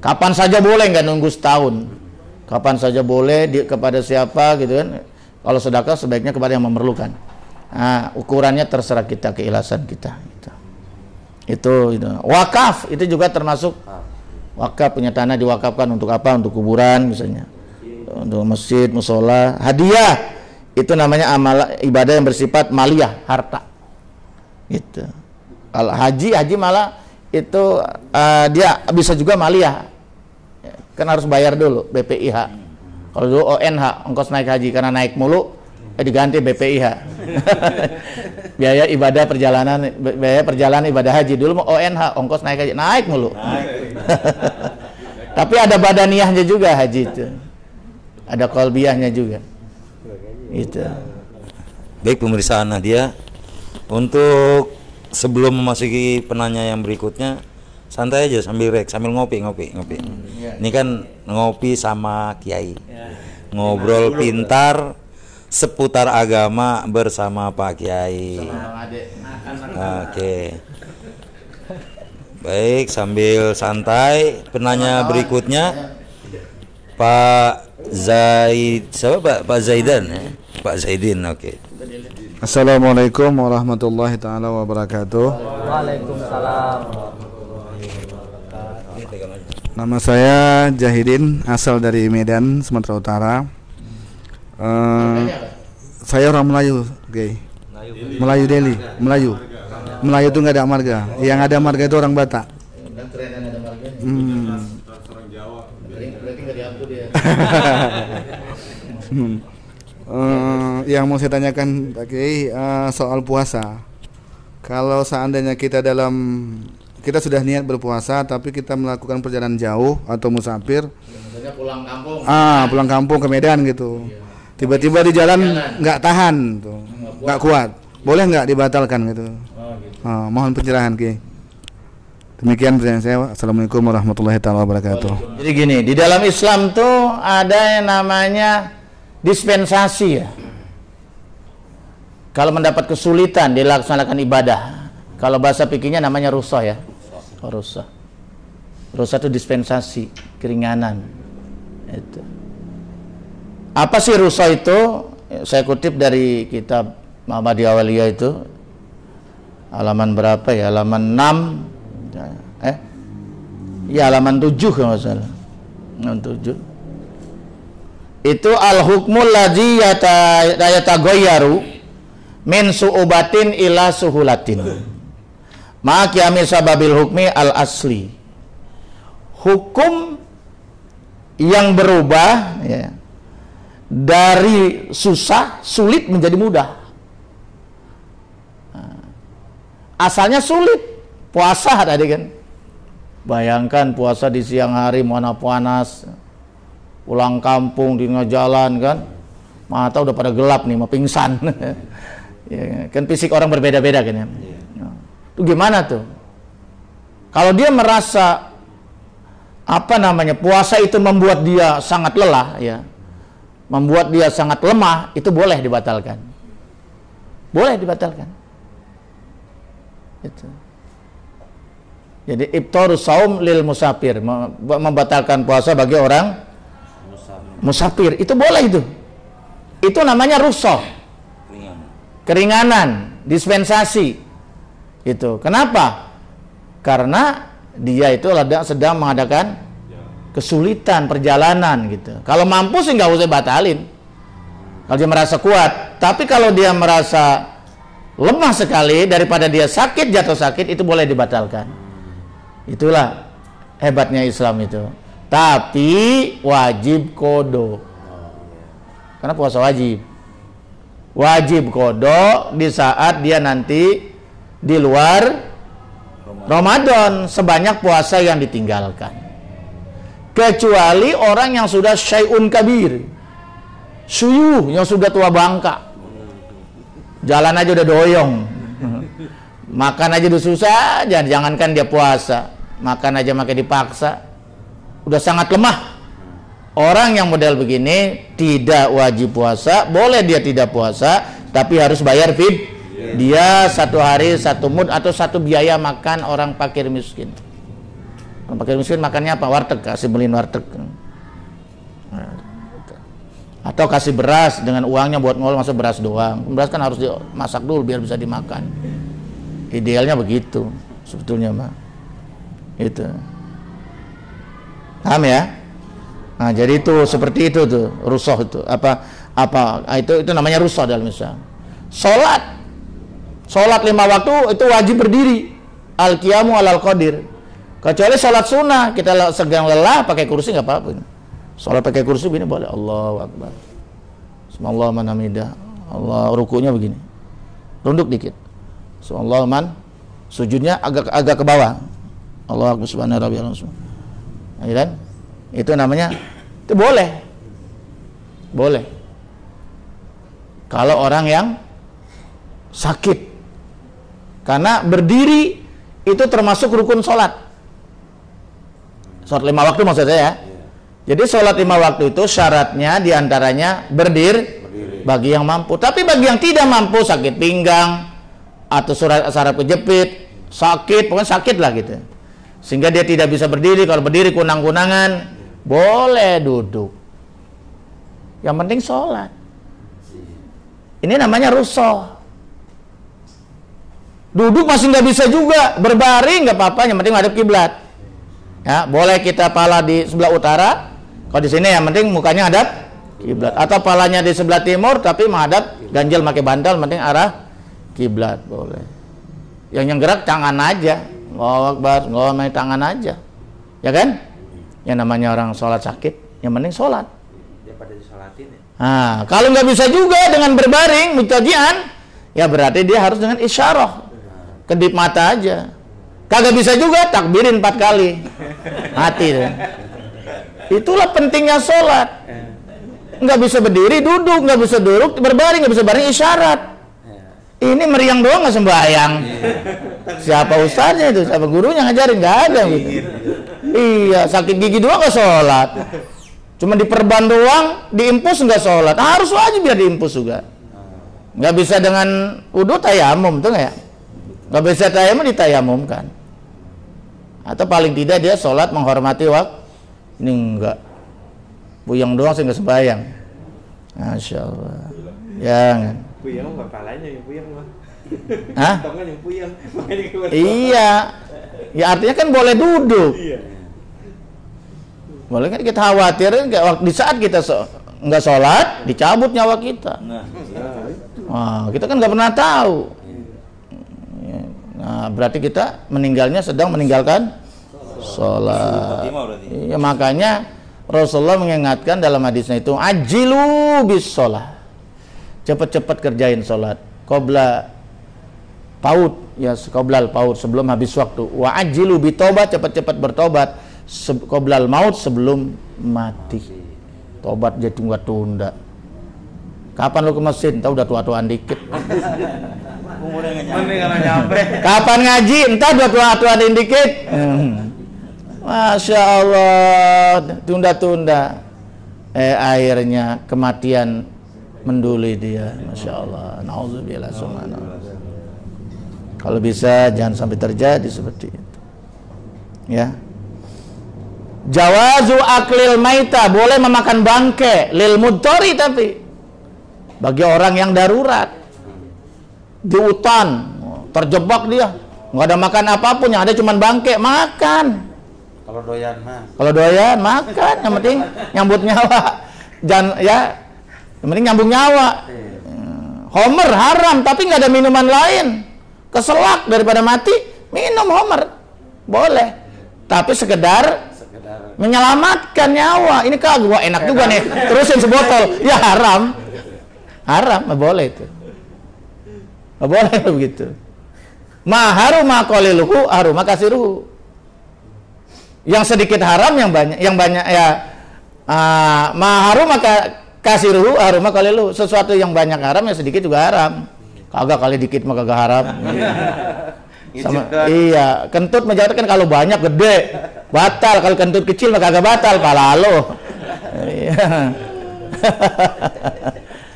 Kapan saja boleh, nggak nunggu setahun. Kapan saja boleh kepada siapa gitu kan. Kalau sedekah sebaiknya kepada yang memerlukan. Nah, ukurannya terserah kita, keikhlasan kita. Itu. Wakaf itu juga termasuk wakaf, punya tanah diwakafkan untuk apa? Untuk kuburan misalnya, untuk masjid, musola. Hadiah itu namanya amal ibadah yang bersifat maliyah, harta. Gitu. Kalau haji malah itu dia bisa juga maliyah. Kan harus bayar dulu BPIH. Kalau dulu ONH, ongkos naik haji, karena naik mulu diganti BPIH. biaya perjalanan ibadah haji. Dulu mau ONH, ongkos naik haji, naik mulu. Tapi ada badaniyahnya juga haji itu. Ada qalbiyahnya juga. Itu. Baik pemirsa Nadia, untuk sebelum memasuki penanya yang berikutnya, santai aja sambil ngopi. Ini kan ngopi sama Kiai, ngobrol pintar seputar agama bersama Pak Kiai. Oke. Baik, sambil santai, penanya berikutnya Pak Zaidan ya? Pak Zaidin, oke. Assalamualaikum warahmatullahi taala wabarakatuh. Waalaikumsalam. Nama saya Jahidin, asal dari Medan, Sumatera Utara. Saya orang Melayu, okay. Melayu Delhi, Melayu itu nggak ada marga. Yang ada marga itu orang Batak. Yang mau saya tanyakan Pak Kiai soal puasa. Kalau seandainya kita sudah niat berpuasa tapi kita melakukan perjalanan jauh atau musafir, pulang kampung ke Medan gitu, tiba-tiba di jalan nggak tahan tuh, nggak kuat, boleh nggak dibatalkan gitu? Mohon pencerahan Kiai. Demikian pertanyaan saya. Assalamualaikum warahmatullahi wabarakatuh. Jadi gini, di dalam Islam tuh ada yang namanya dispensasi ya. Kalau mendapat kesulitan dilaksanakan ibadah, kalau bahasa fikihnya namanya rukhsah ya. Rukhsah itu dispensasi, keringanan. Itu. Apa sih rukhsah itu? Saya kutip dari kitab Muhammadiyah Awaliyah itu, halaman berapa ya? Halaman 6. Halaman 7 kalau nggak salah. 7. Itu al-hukmul ladzi yataghayyaru min su'ubatin ila suhulatin. Ma'qiyami sababil hukmi al asli. Hukum yang berubah ya, dari susah, sulit menjadi mudah. Asalnya sulit, puasa tadi kan. Bayangkan puasa di siang hari mana panas, pulang kampung di tengah jalan kan, mata udah pada gelap nih, mau pingsan. Ya, kan fisik orang berbeda-beda kan ya. Itu gimana tuh? Kalau dia merasa puasa itu membuat dia sangat lelah ya, membuat dia sangat lemah, itu boleh dibatalkan. Boleh dibatalkan. Itu. Jadi ibtarus saum lil musafir, membatalkan puasa bagi orang musafir, itu boleh itu. Itu namanya rukhsah. Keringanan, dispensasi. Itu. Kenapa? Karena dia itu sedang mengadakan kesulitan perjalanan gitu. Kalau mampu sih nggak usah batalin. Kalau dia merasa kuat. Tapi kalau dia merasa lemah sekali, daripada dia sakit, jatuh sakit, itu boleh dibatalkan. Itulah hebatnya Islam itu. Tapi wajib qada. Karena puasa wajib. Wajib qada di saat dia nanti di luar Ramadan, sebanyak puasa yang ditinggalkan. Kecuali orang yang sudah syai'un kabir, syuyuh, yang sudah tua bangka, jalan aja udah doyong, makan aja udah susah, jangankan dia puasa, makan aja makin dipaksa, udah sangat lemah. Orang yang model begini tidak wajib puasa, boleh dia tidak puasa, tapi harus bayar fid. Dia satu hari satu mud atau satu biaya makan orang fakir miskin. Orang fakir miskin makannya apa? Warteg, kasih beliin warteg. Atau kasih beras dengan uangnya buat ngol, masa beras doang. Beras kan harus dimasak dulu biar bisa dimakan. Idealnya begitu sebetulnya mah. Itu. Paham ya? Nah, jadi itu seperti itu tuh, rukhsah itu. Itu namanya rukhsah dalam Islam. Sholat 5 waktu itu wajib berdiri, al-qiyamu alal qadir. Kecuali sholat sunnah, kita sedang lelah pakai kursi nggak apa-apa. Sholat pakai kursi begini boleh. Allahu Akbar, Bismillah man hamidah, Allah, rukunya begini, tunduk dikit, Bismillah man, sujudnya agak ke bawah, Allah Akbar subhanahu rabbiyal azim. Kan? Itu namanya, itu boleh. Kalau orang yang sakit. Karena berdiri itu termasuk rukun sholat. Sholat 5 waktu maksud saya ya. Jadi sholat 5 waktu itu syaratnya diantaranya berdiri bagi yang mampu. Tapi bagi yang tidak mampu, sakit pinggang atau saraf kejepit, sakit, pokoknya sakit lah gitu, sehingga dia tidak bisa berdiri. Kalau berdiri kunang-kunangan, boleh duduk. Yang penting sholat. Ini namanya rukhsah. Duduk masih nggak bisa juga, berbaring nggak apa-apa, yang penting hadap kiblat. Ya, boleh kita pala di sebelah utara. Kalau di sini yang penting mukanya hadap kiblat, atau palanya di sebelah timur tapi menghadap ganjil pakai bantal, yang penting arah kiblat boleh. Yang gerak tangan aja, Allahu Akbar, main tangan aja, ya kan? Yang namanya orang sholat sakit, yang penting sholat. Dia pada disolatin ya. Nah, kalau nggak bisa juga dengan berbaring, mutajian, ya berarti dia harus dengan isyarah. Kedip mata aja. Kagak bisa juga, takbirin 4 kali. Hati deh. Itulah pentingnya sholat. Nggak bisa berdiri, duduk. Nggak bisa duduk, berbaring. Nggak bisa baring, isyarat. Ini meriang doang nggak sembahyang. Siapa ustaznya itu? Siapa gurunya ngajarin? Nggak ada gitu. Iya, sakit gigi doang nggak sholat. Cuma diperban doang, diimpus nggak sholat. Harus wajib biar diimpus juga. Nggak bisa dengan wudu tayamum, tuh nggak ya? Nggak bisa tayamum, ditayamumkan. Atau paling tidak dia sholat menghormati waktu. Ini enggak, puyeng doang sih nggak sembahyang. Masya Allah. Jangan. Puyeng bapalanya yang puyeng mah. Hah? Tongan yang puyeng. Iya. Ya artinya kan boleh duduk. Iya. Boleh kan, kita khawatir di saat kita nggak sholat dicabut nyawa kita. Wah, kita kan nggak pernah tahu. Nah, berarti kita meninggalnya sedang meninggalkan sholat. Ya, makanya Rasulullah mengingatkan dalam hadisnya itu, ajilu bis sholat. Cepat-cepat kerjain sholat. Qabla paut, ya qoblal paut, sebelum habis waktu. Wa ajilu bitobat, cepat-cepat bertobat. Qoblal maut, sebelum mati. Tobat jadi tunda. Kapan lu ke masjid? Entah udah tua-tuaan dikit. Kapan ngaji? Entah udah tua-tuaan dikit. Masya Allah, tunda-tunda. Akhirnya kematian menduli dia. Masya Allah. Nauzubillah subhanallah. Kalau bisa jangan sampai terjadi seperti itu. Ya. Jawazu aklil maita, boleh memakan bangke lil mudtori, tapi bagi orang yang darurat di hutan, terjebak dia, nggak ada makan apapun, yang ada cuma bangke, makan. Kalau doyan mah. Kalau doyan makan, yang penting nyambut nyawa. Dan ya, yang penting nyambung nyawa. Homer haram, tapi nggak ada minuman lain. Keselak daripada mati, minum homer boleh. Tapi sekedar menyelamatkan nyawa. Ini kagak, wah enak juga nih, terusin sebotol. Ya haram. Haram, nggak boleh itu. Nggak boleh begitu. Ma haruma qaliluhu haruma kasiruhu. Yang sedikit haram, yang banyak ya. Ma haruma kasiruhu haruma qaliluhu. Sesuatu yang banyak haram, yang sedikit juga haram. Kagak, kali dikit mah kagak haram. Sama, iya, kentut menjatuhkan kalau banyak gede batal, kalau kentut kecil mah kagak batal, pala lo. Iya.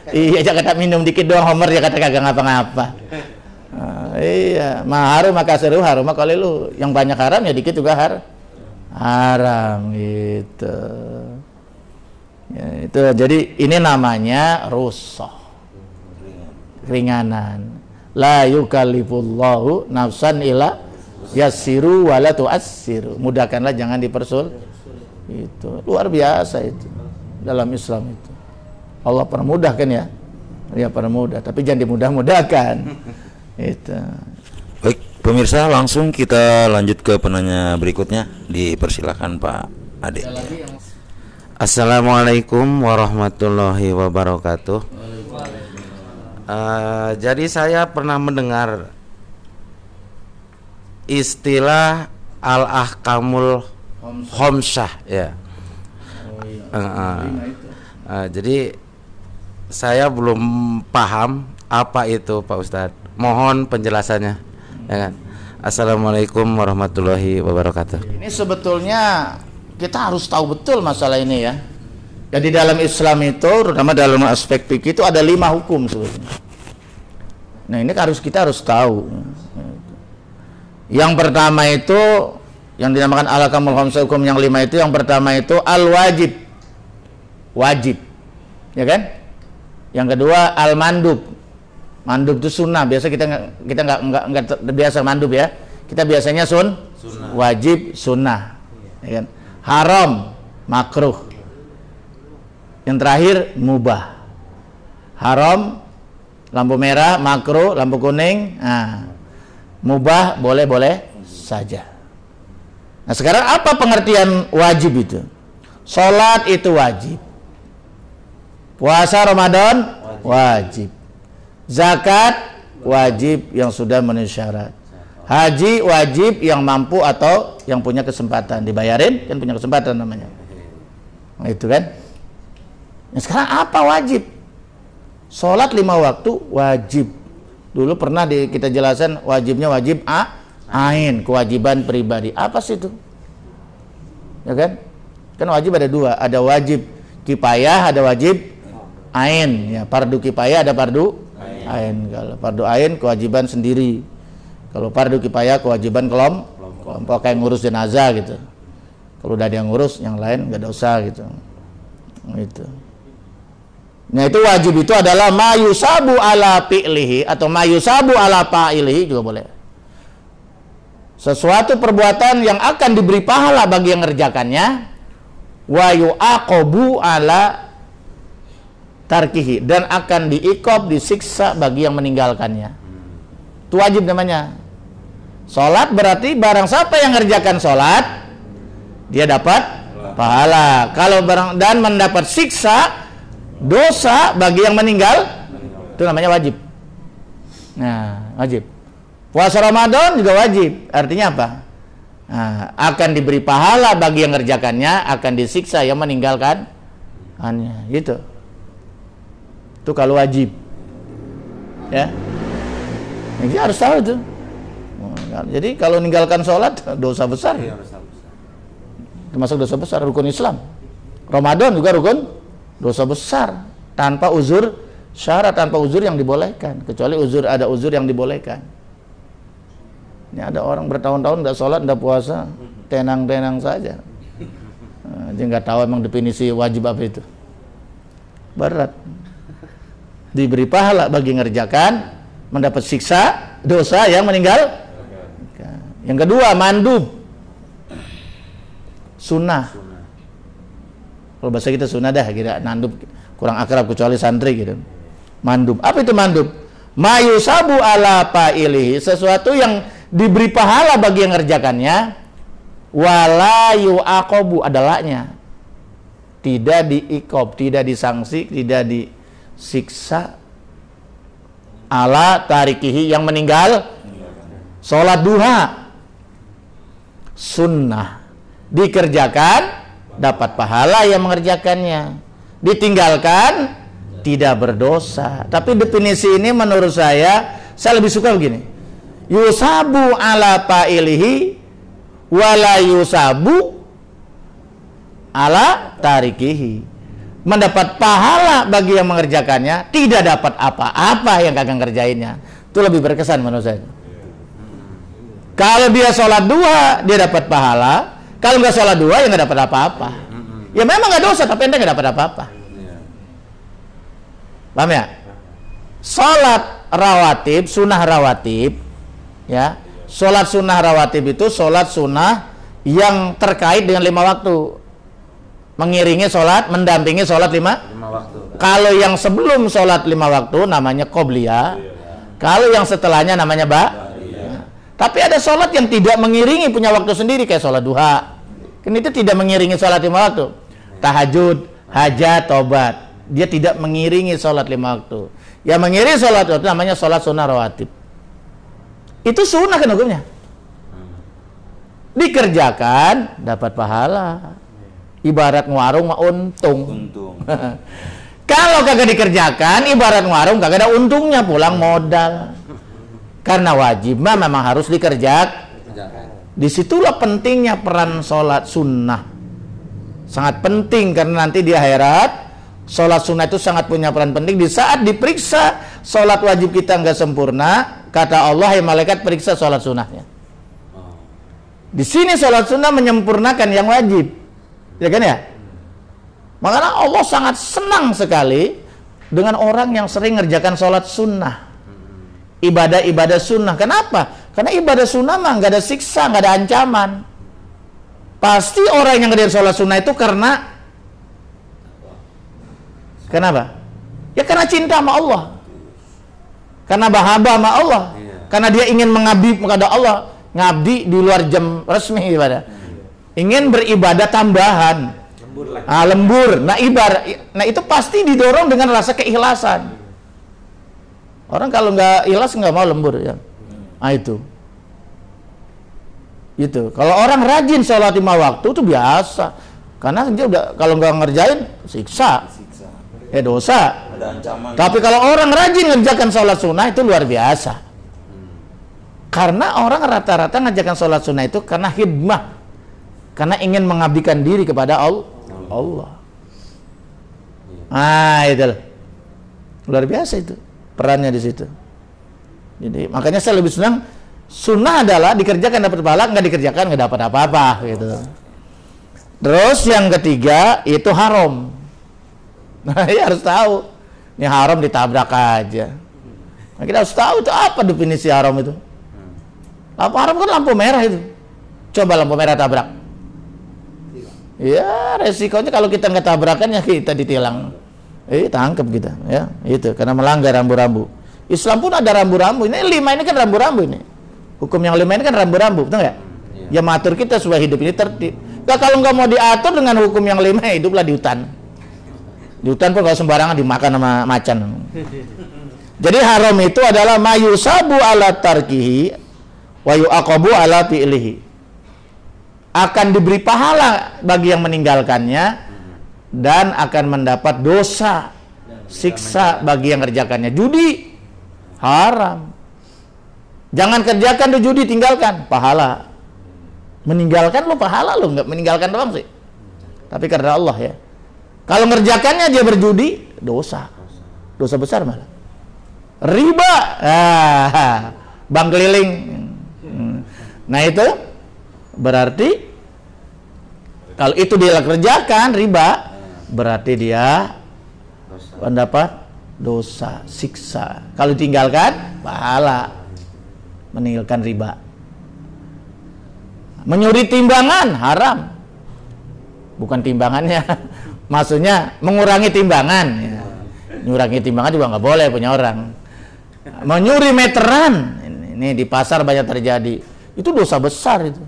Iya, jangan minum dikit doang homer ya kata kagak ngapa-ngapa. Iya, maharu maka seru harum kalau lu yang banyak haram ya dikit juga haram gitu. Ya, itu jadi ini namanya rukhsah, ringanan. La yukallifullahu nafsan illa yassiru wala tu'assiru. Mudahkanlah, jangan dipersul. Itu luar biasa itu dalam Islam itu. Allah permudahkan ya. Ya permudah, tapi jangan dimudah-mudahkan. Itu. Baik, pemirsa, langsung kita lanjut ke penanya berikutnya. Dipersilakan Pak Ade. Assalamualaikum warahmatullahi wabarakatuh. Jadi saya pernah mendengar istilah al-ahkamul khomsah ya. Jadi saya belum paham apa itu Pak Ustadz. Mohon penjelasannya. Ya kan? Assalamualaikum warahmatullahi wabarakatuh. Ini sebetulnya kita harus tahu betul masalah ini ya. Jadi dalam Islam itu, terutama dalam aspek fikih itu ada 5 hukum sebetulnya. Nah ini kita harus tahu. Yang pertama itu yang dinamakan al-ahkamul khamsah, hukum yang 5 itu, yang pertama itu al-wajib, wajib, ya kan? Yang kedua al-mandub, mandub itu sunnah. Biasa kita nggak biasa mandub ya. Kita biasanya sunnah. Wajib sunnah, ya kan? Haram, makruh. Yang terakhir mubah. Haram, lampu merah, makruh, lampu kuning. Nah, mubah boleh-boleh saja. Nah, sekarang apa pengertian wajib itu? Salat itu wajib. Puasa Ramadan wajib. Zakat wajib yang sudah memenuhi syarat. Haji wajib yang mampu atau yang punya kesempatan dibayarin, kan punya kesempatan namanya. Nah, itu kan. Nah, sekarang apa wajib? Sholat 5 waktu wajib. Dulu pernah kita jelaskan wajibnya wajib ain, kewajiban pribadi. Apa sih itu? Ya kan? Kan wajib ada 2, ada wajib kifayah, ada wajib ain. Ya, fardu kifayah ada fardu ain. Kalau fardu ain kewajiban sendiri. Kalau fardu kifayah kewajiban kelompok kayak ngurus jenazah gitu. Kalau udah ada yang ngurus, yang lain nggak ada usah gitu. Itu. Nah itu wajib itu adalah mayusabu ala fi'lihi atau mayusabu ala fa'ilihi juga boleh. Sesuatu perbuatan yang akan diberi pahala bagi yang mengerjakannya, wa yu'aqabu ala tarkihi, dan akan diiqab, disiksa bagi yang meninggalkannya. Itu wajib namanya. Sholat berarti barang siapa yang ngerjakan sholat, dia dapat pahala. Kalau barang dan mendapat siksa dosa bagi yang meninggal, itu namanya wajib. Nah, wajib. Puasa Ramadan juga wajib. Artinya apa? Nah, akan diberi pahala bagi yang ngerjakannya, akan disiksa yang meninggalkan. Hanya gitu. Itu kalau wajib. Ya. Jadi harus tahu itu. Jadi kalau meninggalkan sholat dosa besar. Termasuk dosa besar, rukun Islam. Ramadan juga rukun dosa besar tanpa uzur, syarat tanpa uzur yang dibolehkan, kecuali ada uzur yang dibolehkan. Ini ada orang bertahun-tahun nggak sholat, nggak puasa, tenang-tenang saja. Dia nggak tahu emang definisi wajib apa itu. Berat. Diberi pahala bagi ngerjakan, mendapat siksa dosa yang meninggal. Yang kedua, mandub, sunnah. Kalau bahasa kita sunnah dah, kita mandub kurang akrab kecuali santri gitu. Mandub. Apa itu mandub? Mayusabu ala fa'ilihi, sesuatu yang diberi pahala bagi yang ngerjakannya, wala yu'aqabu, adalahnya tidak diikob, tidak disanksi, tidak disiksa ala tarikihi, yang meninggal sholat duha sunnah, dikerjakan dapat pahala yang mengerjakannya, ditinggalkan tidak berdosa. Tapi definisi ini menurut saya lebih suka begini, yusabu ala fa'ilihi wala yusabu ala tarikihi, mendapat pahala bagi yang mengerjakannya, tidak dapat apa-apa yang kagak ngerjainnya. Itu lebih berkesan menurut saya. Kalau dia sholat duha, dia dapat pahala. Kalau nggak sholat duha, ya nggak dapat apa-apa. Ya memang nggak dosa, tapi ente nggak dapat apa-apa. Paham ya? Sholat rawatib, sunnah rawatib, ya. Sholat sunnah rawatib itu sholat sunnah yang terkait dengan 5 waktu. Mengiringi sholat, mendampingi sholat 5 waktu. Kalau yang sebelum sholat 5 waktu namanya qobliyah. Kalau yang setelahnya namanya Tapi ada sholat yang tidak mengiringi, punya waktu sendiri, kayak sholat duha. Kan itu tidak mengiringi sholat 5 waktu. Tahajud, hajat, tobat, dia tidak mengiringi sholat 5 waktu. Yang mengiringi sholat waktu namanya sholat sunnah rawatib. Itu sunnah kan hukumnya. Dikerjakan dapat pahala. Ibarat warung mah untung. Kalau kagak dikerjakan, ibarat warung kagak ada untungnya, pulang modal. Karena wajib memang harus dikerjakan. Disitulah pentingnya peran sholat sunnah. Sangat penting, karena nanti di akhirat sholat sunnah itu sangat punya peran penting. Di saat diperiksa sholat wajib kita nggak sempurna, kata Allah, ya malaikat periksa sholat sunnahnya. Di sini sholat sunnah menyempurnakan yang wajib, ya kan ya? Makanya Allah sangat senang sekali dengan orang yang sering ngerjakan sholat sunnah, ibadah-ibadah sunnah. Kenapa? Karena ibadah sunnah mah nggak ada siksa, nggak ada ancaman. Pasti orang yang ngerjakan sholat sunnah itu kenapa? Ya karena cinta sama Allah, karena bahaba sama Allah, karena dia ingin mengabdi kepada Allah, ngabdi di luar jam resmi ibadah, ingin beribadah tambahan, lembur. Nah itu pasti didorong dengan rasa keikhlasan. Orang kalau nggak ikhlas nggak mau lembur ya. Nah itu. Kalau orang rajin sholat 5 waktu itu biasa, karena dia udah, kalau nggak ngerjain siksa. Ya dosa. Ada ancaman. Tapi kalau orang rajin ngerjakan sholat sunnah itu luar biasa. Karena orang rata-rata ngerjakan sholat sunnah itu karena hidmah, karena ingin mengabdikan diri kepada Allah. Ah itu luar biasa itu perannya di situ. Jadi makanya saya lebih senang sunnah adalah dikerjakan dapat pahala, nggak dikerjakan nggak dapat apa-apa gitu. Terus yang ketiga itu haram. Nah, ya harus tahu. Ini haram ditabrak aja. Nah, kita harus tahu itu apa definisi haram itu. Lampu haram kan lampu merah itu. Coba lampu merah tabrak. Ya resikonya kalau kita nggak tabrakan ya kita ditilang. Tangkap kita ya. Itu karena melanggar rambu-rambu. Islam pun ada rambu-rambu. Ini 5 ini kan rambu-rambu ini. Hukum yang 5 ini kan rambu-rambu, betul nggak? Ya mengatur kita supaya hidup ini tertib. Nah, kalau nggak mau diatur dengan hukum yang 5, hiduplah di hutan. Di hutan pun kalau sembarangan dimakan sama macan. Jadi haram itu adalah mayusabu ala tarkihi wa yu'aqabu ala fi'lihi. Akan diberi pahala bagi yang meninggalkannya dan akan mendapat dosa, siksa bagi yang mengerjakannya. Judi haram. Jangan kerjakan tuh judi, tinggalkan, pahala. Meninggalkan lo pahala lo, nggak meninggalkan doang sih. Tapi karena Allah ya. Kalau ngerjakannya dia berjudi, dosa. Dosa besar malah. Riba, bank keliling. Nah itu berarti kalau itu dia kerjakan riba, berarti dia mendapat dosa, siksa. Kalau tinggalkan, pahala. Meninggalkan riba. Menyuri timbangan haram. Bukan timbangannya, maksudnya mengurangi timbangan. Ya. Mengurangi timbangan juga nggak boleh punya orang. Menyuri meteran, ini di pasar banyak terjadi. Itu dosa besar itu.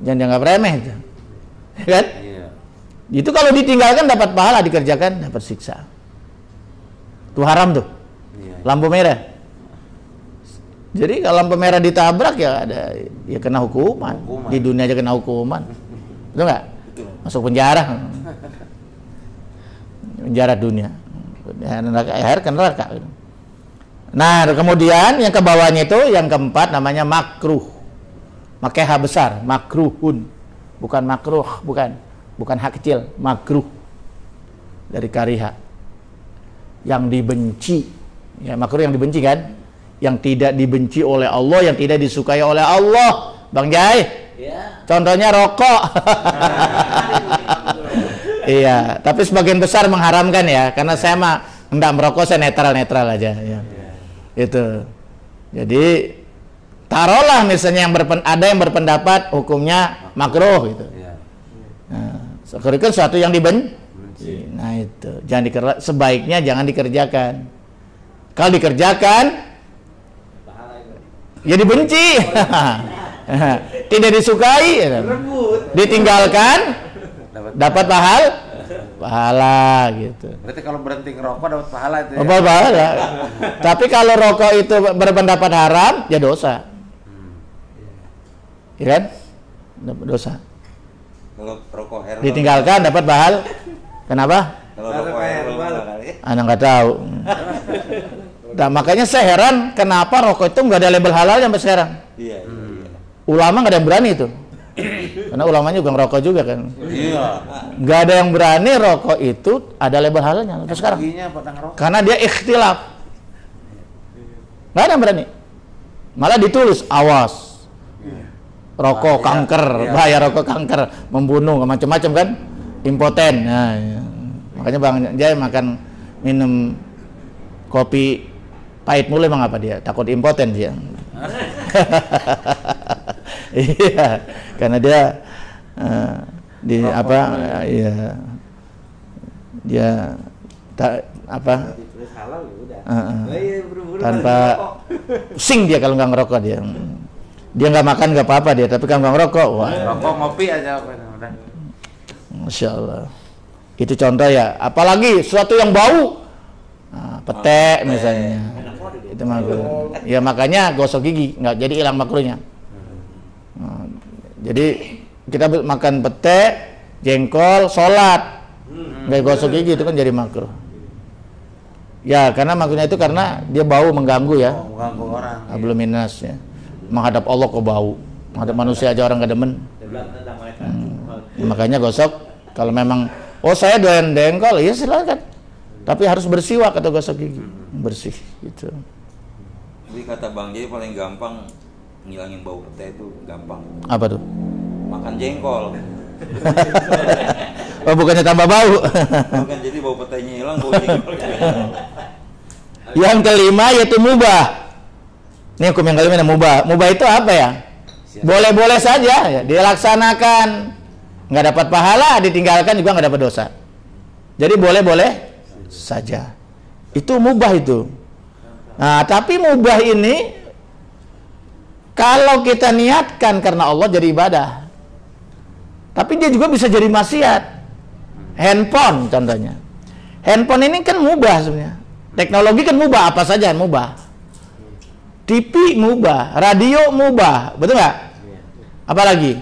Jangan dianggap remeh itu. Kan? Itu kalau ditinggalkan dapat pahala, dikerjakan dapat siksa. Itu haram tuh. Lampu merah. Jadi kalau lampu merah ditabrak ya ada, ya kena hukuman. Di dunia aja kena hukuman. Betul nggak? Masuk penjara. Penjara dunia. Akhir ke neraka. Nah, kemudian yang ke bawahnya itu yang keempat namanya makruh. Pakai H besar, makruhun. Bukan makruh, bukan hak kecil, makruh. Dari kariha. Yang dibenci. Ya, makruh yang dibenci kan? Yang tidak dibenci oleh Allah, yang tidak disukai oleh Allah. Bang Jai. Ya. Contohnya rokok. Iya, tapi sebagian besar mengharamkan ya, karena saya mah enggak merokok, saya netral aja ya. Itu. Jadi taruhlah misalnya ada yang berpendapat hukumnya makruh gitu. Nah, kan sesuatu yang dibenci. Nah, itu. Sebaiknya jangan dikerjakan. Kalau dikerjakan ya dibenci. Tidak disukai, ditinggalkan dapat pahala gitu. Berarti kalau berhenti ngerokok dapat pahala itu ya? Dapat pahala. Tapi kalau rokok itu berpendapat haram, ya dosa. Ya kan? Dapat dosa. Kalau rokok herbal ditinggalkan dapat pahala. Kenapa? Kalau rokok herbal Anda nggak tahu. Nah, makanya saya heran kenapa rokok itu nggak ada label halal sampai sekarang. Iya. Ulama nggak ada yang berani itu. Karena ulamanya juga ngerokok juga kan. Iya. Nggak ada yang berani rokok itu ada label halalnya sampai sekarang. Karena dia ikhtilaf. Nggak ada yang berani. Malah ditulis awas. Rokok kanker, bahaya rokok kanker, membunuh, macam-macam kan. Impoten. Nah, ya. Makanya Bang Jai makan minum kopi pahit mulu emang apa dia? Takut impoten dia. Iya, karena dia di apa ya dia tanpa pusing dia kalau nggak ngerokok dia nggak makan nggak apa-apa dia, tapi kalau nggak ngerokok wah rokok ngopi aja udah. Masya Allah, itu contoh ya. Apalagi sesuatu yang bau, pete misalnya, itu makruh. Ya makanya gosok gigi nggak jadi hilang makruhnya. Jadi kita makan pete, jengkol, sholat, nggak gosok gigi itu kan jadi makruh. Ya karena makruhnya itu karena dia bau mengganggu ya. Mengganggu orang. Belum minus ya. Menghadap Allah kok bau, menghadap manusia aja orang nggak demen. Makanya gosok. Kalau memang saya doyan jengkol, ya silakan. Tapi harus bersiwak atau gosok gigi, bersih gitu. Jadi kata Bang Jai paling gampang ngilangin bau pete itu gampang. Apa tuh? Makan jengkol. Oh bukannya tambah bau. Bukan, jadi bau petenya hilang, bau jengkol. Yang kelima yaitu mubah. Ini hukum yang kelima mubah. Mubah itu apa ya? Boleh-boleh saja ya, dilaksanakan. Nggak dapat pahala, ditinggalkan juga nggak dapat dosa. Jadi boleh-boleh saja. Itu mubah itu. Nah, tapi mubah ini Kalau kita niatkan karena Allah jadi ibadah. Tapi dia juga bisa jadi maksiat. Handphone contohnya. Handphone ini kan mubah sebenarnya. Teknologi kan mubah, apa saja mubah. TV mubah, radio mubah, betul nggak? Apalagi?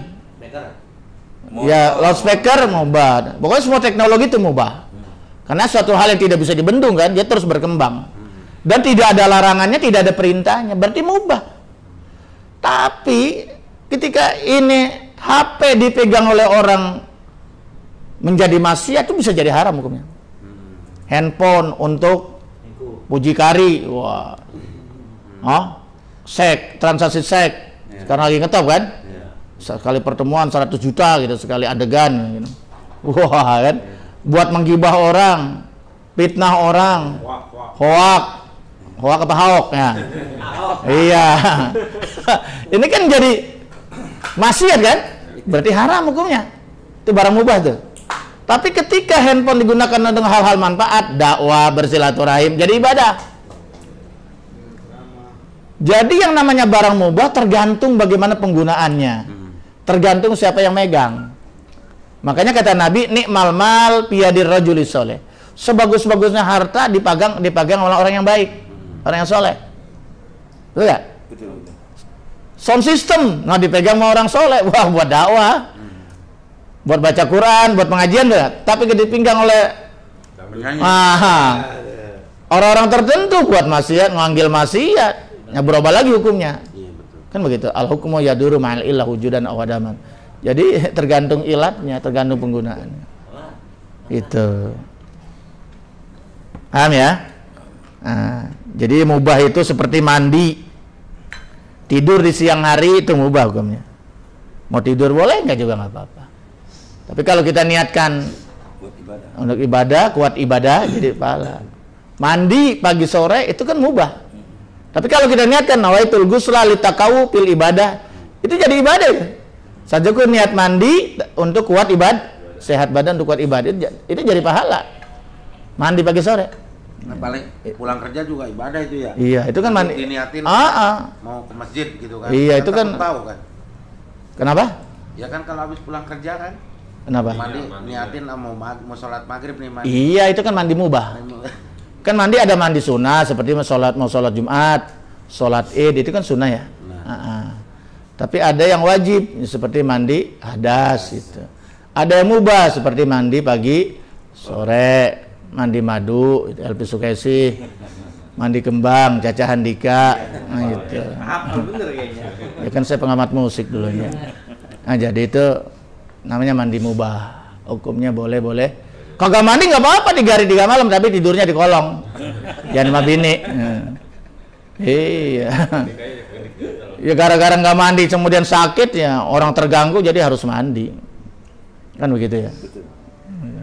Ya, loudspeaker mubah. Pokoknya semua teknologi itu mubah. Karena suatu hal yang tidak bisa dibendung kan, dia terus berkembang. Dan tidak ada larangannya, tidak ada perintahnya, berarti mubah. Tapi ketika ini HP dipegang oleh orang menjadi maksiat, itu bisa jadi haram hukumnya. Handphone untuk mucikari, wah, seks, transaksi seks, sekarang lagi ngetop kan, sekali pertemuan 100 juta gitu, sekali adegan, gitu. Wah kan, buat menggibah orang, fitnah orang, hoak apa haok ya, iya, ini kan jadi maksiat kan, berarti haram hukumnya, itu barang mubah tuh. Tapi ketika handphone digunakan dengan hal-hal manfaat, dakwah, bersilaturahim, jadi ibadah. Jadi yang namanya barang mubah tergantung bagaimana penggunaannya. Tergantung siapa yang megang. Makanya kata Nabi, nikmal mal piyadir rajuli soleh. Sebagus-bagusnya harta dipegang oleh orang yang baik, orang yang soleh. Betul gak? Betul. Sound system, nah dipegang sama orang soleh, wah buat dakwah. Buat baca Quran, buat pengajian enggak, tapi dipinggang oleh orang-orang tertentu buat maksiat, ngambil maksiat, ya berubah lagi hukumnya. Iya, betul. Kan begitu. Al hukmu yaduru ma'al illah wujudan aw adaman. Jadi tergantung ilatnya, tergantung penggunaannya. Itu. Paham ya? Nah, jadi mubah itu seperti mandi. Tidur di siang hari itu mubah hukumnya. Mau tidur boleh enggak juga enggak apa-apa. Tapi kalau kita niatkan untuk ibadah, kuat ibadah, jadi pahala. Mandi pagi sore itu kan mubah. Tapi kalau kita niatkan nawaitul ghusla litaqawu fil ibadah, itu jadi ibadah. Saja ku niat mandi untuk kuat ibadah, sehat badan untuk kuat ibadah, itu jadi pahala. Mandi pagi sore. Nah, paling pulang kerja juga ibadah itu ya. Iya, itu kan mandi. Diniatin mau ke masjid gitu kan. Iya, itu kan tahu kan. Kenapa? Ya kan kalau habis pulang kerja kan. Kenapa? Mandi niatin mau sholat maghrib nih mandi. Iya, itu kan mandi mubah. Kan mandi ada mandi sunnah seperti mau sholat Jumat, sholat Id itu kan sunnah ya. Tapi ada yang wajib seperti mandi hadas itu. Ada yang mubah seperti mandi pagi, sore, mandi madu, LP Sukesi, mandi kembang, Caca Handika, gitu. Bener kayaknya. Ya kan saya pengamat musik dulunya. Nah jadi itu namanya mandi mubah, hukumnya boleh. Kagak mandi nggak apa-apa 3 hari 3 malam, tapi tidurnya di kolong, jangan sama bini. Iya. Ya gara-gara nggak mandi kemudian sakit ya, orang terganggu jadi harus mandi, kan begitu ya.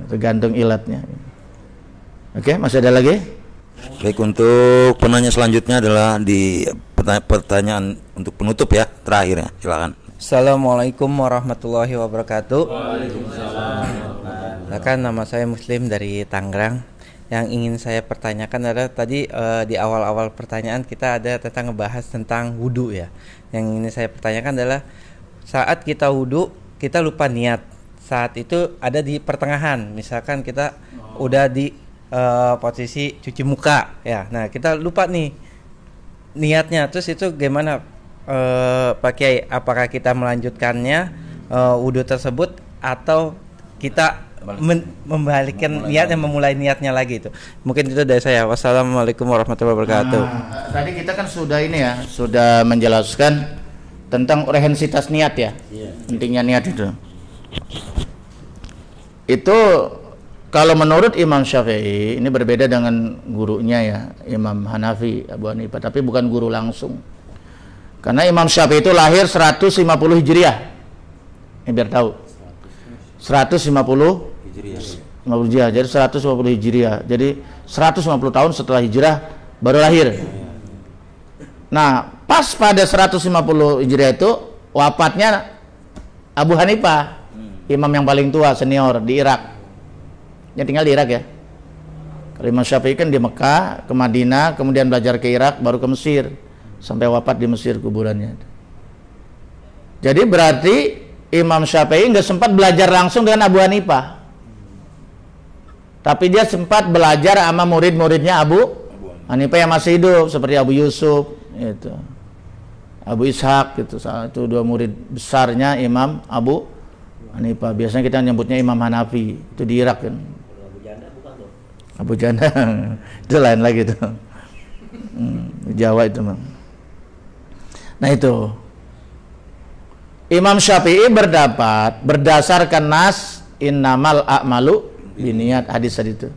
Tergantung ilatnya. Oke, masih ada lagi? Baik, untuk penanya selanjutnya adalah di pertanyaan untuk penutup ya, terakhir ya, silakan. Assalamualaikum warahmatullahi wabarakatuh. Kan nama saya Muslim dari Tangerang. Yang ingin saya pertanyakan adalah tadi di awal-awal pertanyaan kita ada tentang ngebahas tentang wudu ya. Yang ingin saya pertanyakan adalah saat kita wudu kita lupa niat. Saat itu ada di pertengahan, misalkan kita udah di posisi cuci muka ya. Nah kita lupa nih niatnya. Terus itu gimana Pak Kiai? Apakah kita melanjutkannya wudu tersebut atau kita membalikkan niatnya, memulai niatnya lagi itu? Mungkin itu dari saya. Wassalamualaikum warahmatullahi wabarakatuh. Tadi kita kan sudah ini ya, sudah menjelaskan tentang urgensitas niat ya. Pentingnya niat itu. Itu kalau menurut Imam Syafi'i ini berbeda dengan gurunya ya, Imam Hanafi, Abu Hanifah, tapi bukan guru langsung. Karena Imam Syafi'i itu lahir 150 Hijriah. Ini biar tahu. 150 Hijriah. Jadi 150 Hijriah. Jadi 150 tahun setelah Hijrah baru lahir. Nah, pas pada 150 Hijriah itu wafatnya Abu Hanifah, imam yang paling tua senior di Irak. Dia tinggal di Irak ya. Kalau Imam Syafi'i kan di Mekah, ke Madinah, kemudian belajar ke Irak, baru ke Mesir, sampai wafat di Mesir kuburannya. Jadi berarti Imam Syafi'i nggak sempat belajar langsung dengan Abu Hanifah, tapi dia sempat belajar sama murid-muridnya Abu Hanifah yang masih hidup, seperti Abu Yusuf, itu Abu Ishaq, gitu. Itu dua murid besarnya Imam Abu Hanifah. Biasanya kita nyebutnya Imam Hanafi, itu di Irak kan. Abu Janda itu lain lagi tuh. Di Jawa itu, Bang. Nah itu Imam Syafi'i berdapat berdasarkan nas innamal a'malu biniat, hadis tadi itu.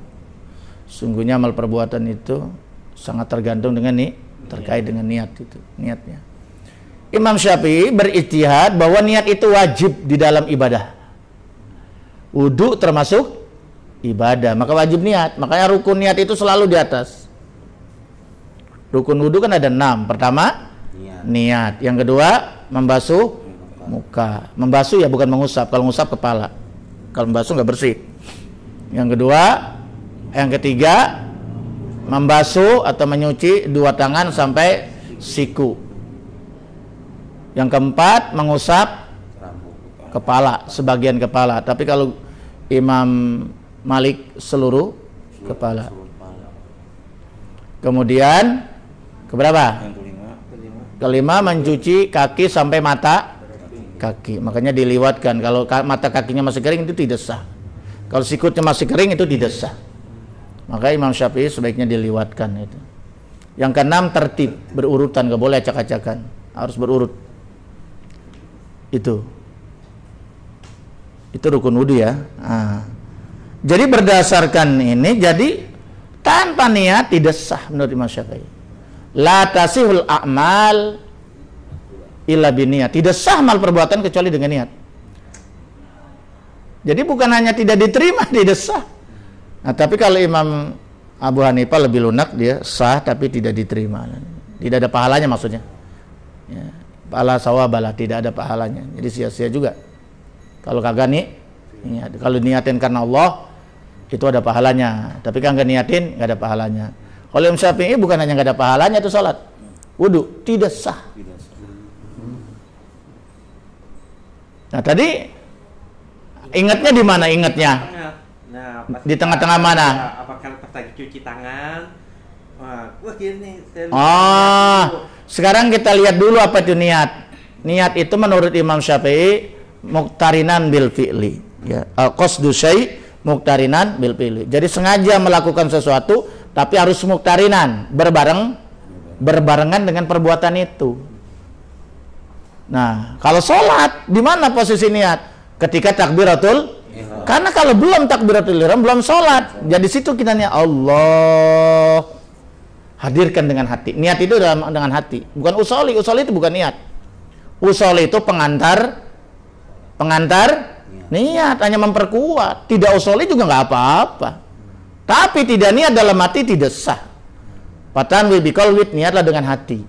Sungguhnya amal perbuatan itu sangat tergantung dengan terkait dengan niat itu, niatnya. Imam Syafi'i berijtihad bahwa niat itu wajib di dalam ibadah. Wudu termasuk ibadah, maka wajib niat. Makanya rukun niat itu selalu di atas. Rukun wudu kan ada 6. Pertama niat. Yang kedua membasuh muka. Membasuh ya bukan mengusap. Kalau mengusap kepala. Kalau membasuh nggak bersih. Yang kedua, yang ketiga membasuh atau menyuci 2 tangan sampai siku. Yang keempat mengusap kepala, sebagian kepala. Tapi kalau Imam Malik seluruh kepala. Kemudian keberapa? Kelima mencuci kaki sampai mata kaki. Makanya diliwatkan. Kalau mata kakinya masih kering itu tidak sah. Kalau sikutnya masih kering itu tidak sah. Maka Imam Syafi'i sebaiknya diliwatkan itu. Yang keenam tertib, berurutan, nggak boleh acak-acakan, harus berurut. Itu rukun wudu ya. Jadi berdasarkan ini, jadi tanpa niat tidak sah menurut Imam Syafi'i. La tasihul a'mal illa biniyat. Tidak sah amal perbuatan kecuali dengan niat. Jadi bukan hanya tidak diterima, tidak sah. Nah, tapi kalau Imam Abu Hanifah lebih lunak, dia sah tapi tidak diterima. Tidak ada pahalanya maksudnya. Ya, pahala sawabalah, tidak ada pahalanya. Jadi sia-sia juga. Kalau kagak niat, kalau niatin karena Allah itu ada pahalanya. Tapi kan nggak niatin nggak ada pahalanya. Kalau Imam Syafi'i bukan hanya nggak ada pahalanya itu salat, wudu tidak sah. Nah tadi ingatnya di mana ingatnya? Nah, di tengah-tengah mana? Apakah pas lagi cuci tangan? Wah gini. Sekarang kita lihat dulu apa itu niat. Niat itu menurut Imam Syafi'i muqtarinan bil fi'li. Ya, qasdu syai' muqtarinan bil fi'li. Jadi sengaja melakukan sesuatu tapi harus muqtarinan, berbarengan dengan perbuatan itu. Nah, kalau sholat di mana posisi niat? Ketika takbiratul ihram. Karena kalau belum takbiratul ihram belum sholat. Jadi situ kita niat Allah, hadirkan dengan hati. Niat itu dengan hati, bukan usoli. Usoli itu bukan niat. Usoli itu pengantar niat, hanya memperkuat. Tidak usoli juga nggak apa-apa. Tapi tidak niat dalam hati tidak sah. Fatanwi biqalbi, niatlah dengan hati.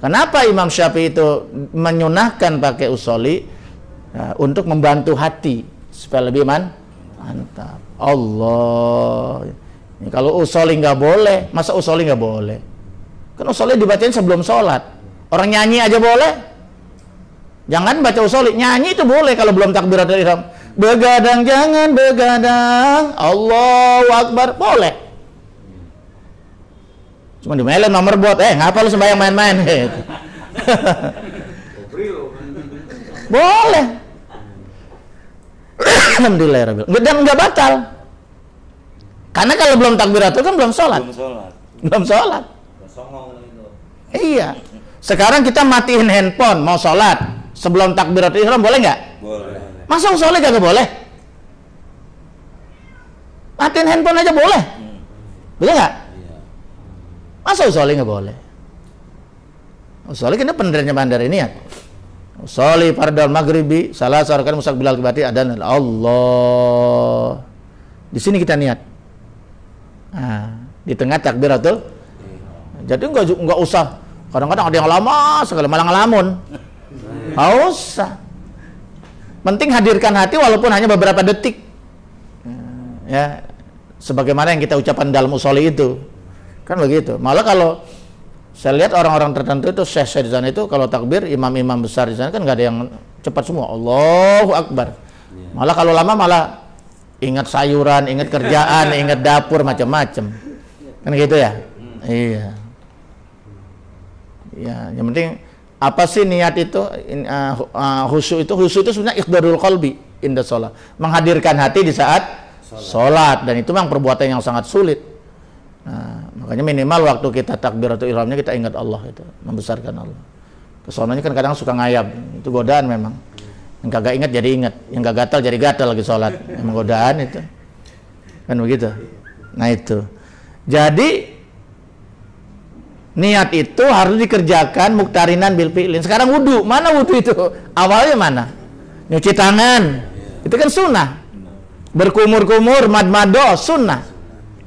Kenapa Imam Syafi'i itu menyunahkan pakai usoli? Nah, untuk membantu hati supaya lebih mantap. Allah. Ini kalau usoli nggak boleh, masa usoli nggak boleh? Kan usoli dibacain sebelum sholat. Orang nyanyi aja boleh. Jangan baca usoli, nyanyi itu boleh kalau belum takbiratul ihram. Begadang jangan begadang, Allahu Akbar boleh. Cuma dimelin nomor buat, ngapa lu sembahyang main-main? Boleh. Alhamdulillah. Dan nggak batal. Karena kalau belum takbiratul kan belum sholat. Belum sholat. Iya. Sekarang kita matiin handphone mau sholat sebelum takbiratul ihram boleh nggak? Boleh. Masa usoleh kagak boleh? Matiin handphone aja boleh? Boleh nggak? Masa usoleh nggak boleh? Usoleh kan pendernya bandar ini ya. Usoleh fardal maghribi salah seorang musak bilal kibati adan Allah. Di sini kita niat. Nah, di tengah takbiratul. Jadi nggak usah. Kadang-kadang ada yang lama sekali malah ngelamun. Nggak usah. Penting hadirkan hati walaupun hanya beberapa detik. Ya, sebagaimana yang kita ucapkan dalam usoli itu. Kan begitu. Malah kalau Saya lihat orang-orang tertentu itu syekh di sana itu kalau takbir imam-imam besar di sana kan nggak ada yang cepat semua. Allahu Akbar. Malah kalau lama malah ingat sayuran, ingat kerjaan, ingat dapur macam-macam. Kan gitu ya? Iya. Ya, yang penting apa sih niat itu? Khusyuk itu sebenarnya ikhdarul qalbi inda sholat. Menghadirkan hati di saat sholat, dan itu memang perbuatan yang sangat sulit. Nah, makanya minimal waktu kita takbiratul ihramnya kita ingat Allah, itu membesarkan Allah. Kesononya kan kadang suka ngayab, itu godaan memang. Yang kagak ingat jadi ingat, yang gak gatal jadi gatal lagi sholat. Memang godaan itu, kan begitu. Nah itu, jadi niat itu harus dikerjakan muktarinan bil fi'lin. Sekarang wudu, mana wudu itu? Awalnya mana? Nyuci tangan, itu kan sunnah. Berkumur-kumur, mad-mado, sunnah.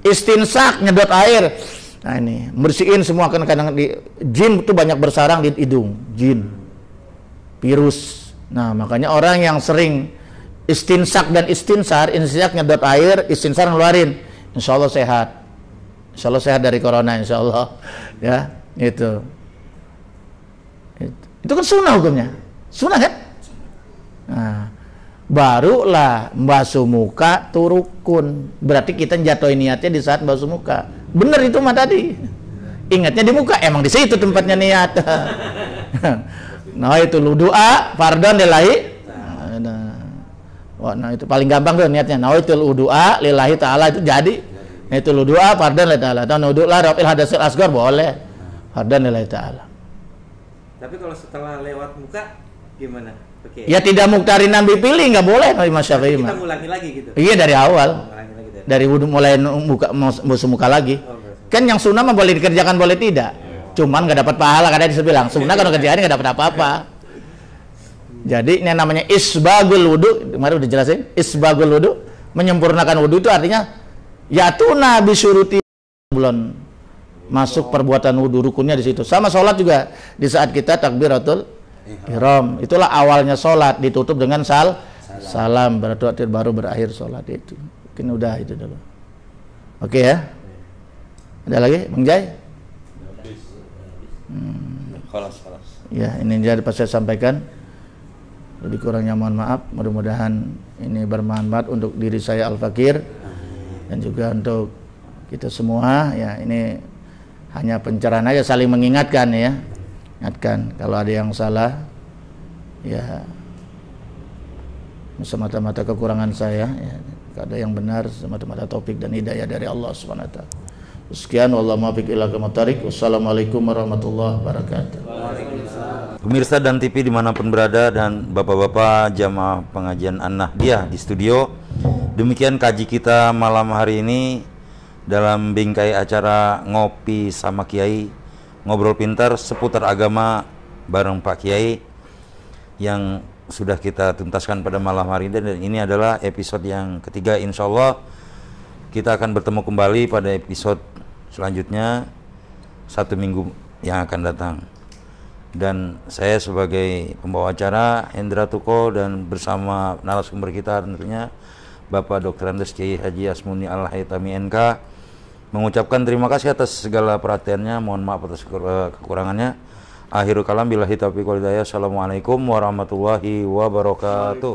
Istinsak, nyedot air. Nah ini, bersihin semua, kan kadang di jin itu banyak bersarang di hidung, jin, virus. Nah makanya orang yang sering istinsak dan istinsar, istinsak nyedot air, istinsar ngeluarin, insya Allah sehat. Insya Allah sehat dari corona, insya Allah. Ya, itu kan sunnah hukumnya, sunnah kan? Nah, barulah membasuh muka turukun, berarti kita jatuhin niatnya di saat basuh muka. Bener itu mah tadi, ingatnya di muka, emang di situ tempatnya niat. Nah itu lu doa fardhon lillahi. Nah itu paling gampang tuh niatnya. Nah itu lu doa lillahi taala, itu jadi. Nah itu lu doa fardhon lillahi taala. Atau nudu la rafil hadasil asghar boleh fardhon lillahi taala. Tapi kalau setelah lewat muka gimana? Okay. Ya tidak muktarinan dipilih, nggak boleh Imam Syafi'i. Kita ulangi lagi gitu. Iya dari awal. Dari wudu mulai basuh muka lagi. Kan yang sunnah mah boleh dikerjakan, boleh tidak. Cuman nggak dapat pahala, kadang dibilang sunnah kalau kerjaannya nggak dapat apa-apa. Jadi ini namanya isbagul wudu. Kemarin udah jelasin. Isbagul wudu, menyempurnakan wudu itu artinya yatuna bisyuruti, belum masuk perbuatan wudu, rukunnya di situ. Sama sholat juga, di saat kita takbiratul ihram, itulah awalnya sholat, ditutup dengan salam, berarti baru berakhir sholat itu. Mungkin udah itu dulu. Oke ya. Ada lagi, Bang Jai? Ya, ini jadi pas saya sampaikan. Lebih kurangnya mohon maaf. Mudah-mudahan ini bermanfaat untuk diri saya Al-Fakir dan juga untuk kita semua. Ya, ini hanya pencerahan aja, saling mengingatkan ya. Ingatkan kalau ada yang salah, ya semata-mata kekurangan saya, ya. Ada yang benar semata-mata taufik dan hidayah dari Allah Subhanahu wa taala. Sekian, wallahu muwaffiq ila aqwamit thoriq. Wassalamualaikum warahmatullahi wabarakatuh. Pemirsa dan TV dimanapun berada, dan bapak-bapak jamaah pengajian An-Nahdiyah di studio, demikian kaji kita malam hari ini dalam bingkai acara Ngopi sama Kiai, ngobrol pintar seputar agama bareng Pak Kiai, yang sudah kita tuntaskan pada malam hari ini. Dan ini adalah episode yang ketiga. Insya Allah kita akan bertemu kembali pada episode selanjutnya 1 minggu yang akan datang. Dan saya sebagai pembawa acara Hendra Tuko, dan bersama narasumber kita tentunya Bapak Dr. Andes Kiai Haji Asmuni Al-Haytami NK, mengucapkan terima kasih atas segala perhatiannya. Mohon maaf atas kekurangannya. Akhirul kalam billahi taufiq wal hidayah. Assalamualaikum warahmatullahi wabarakatuh.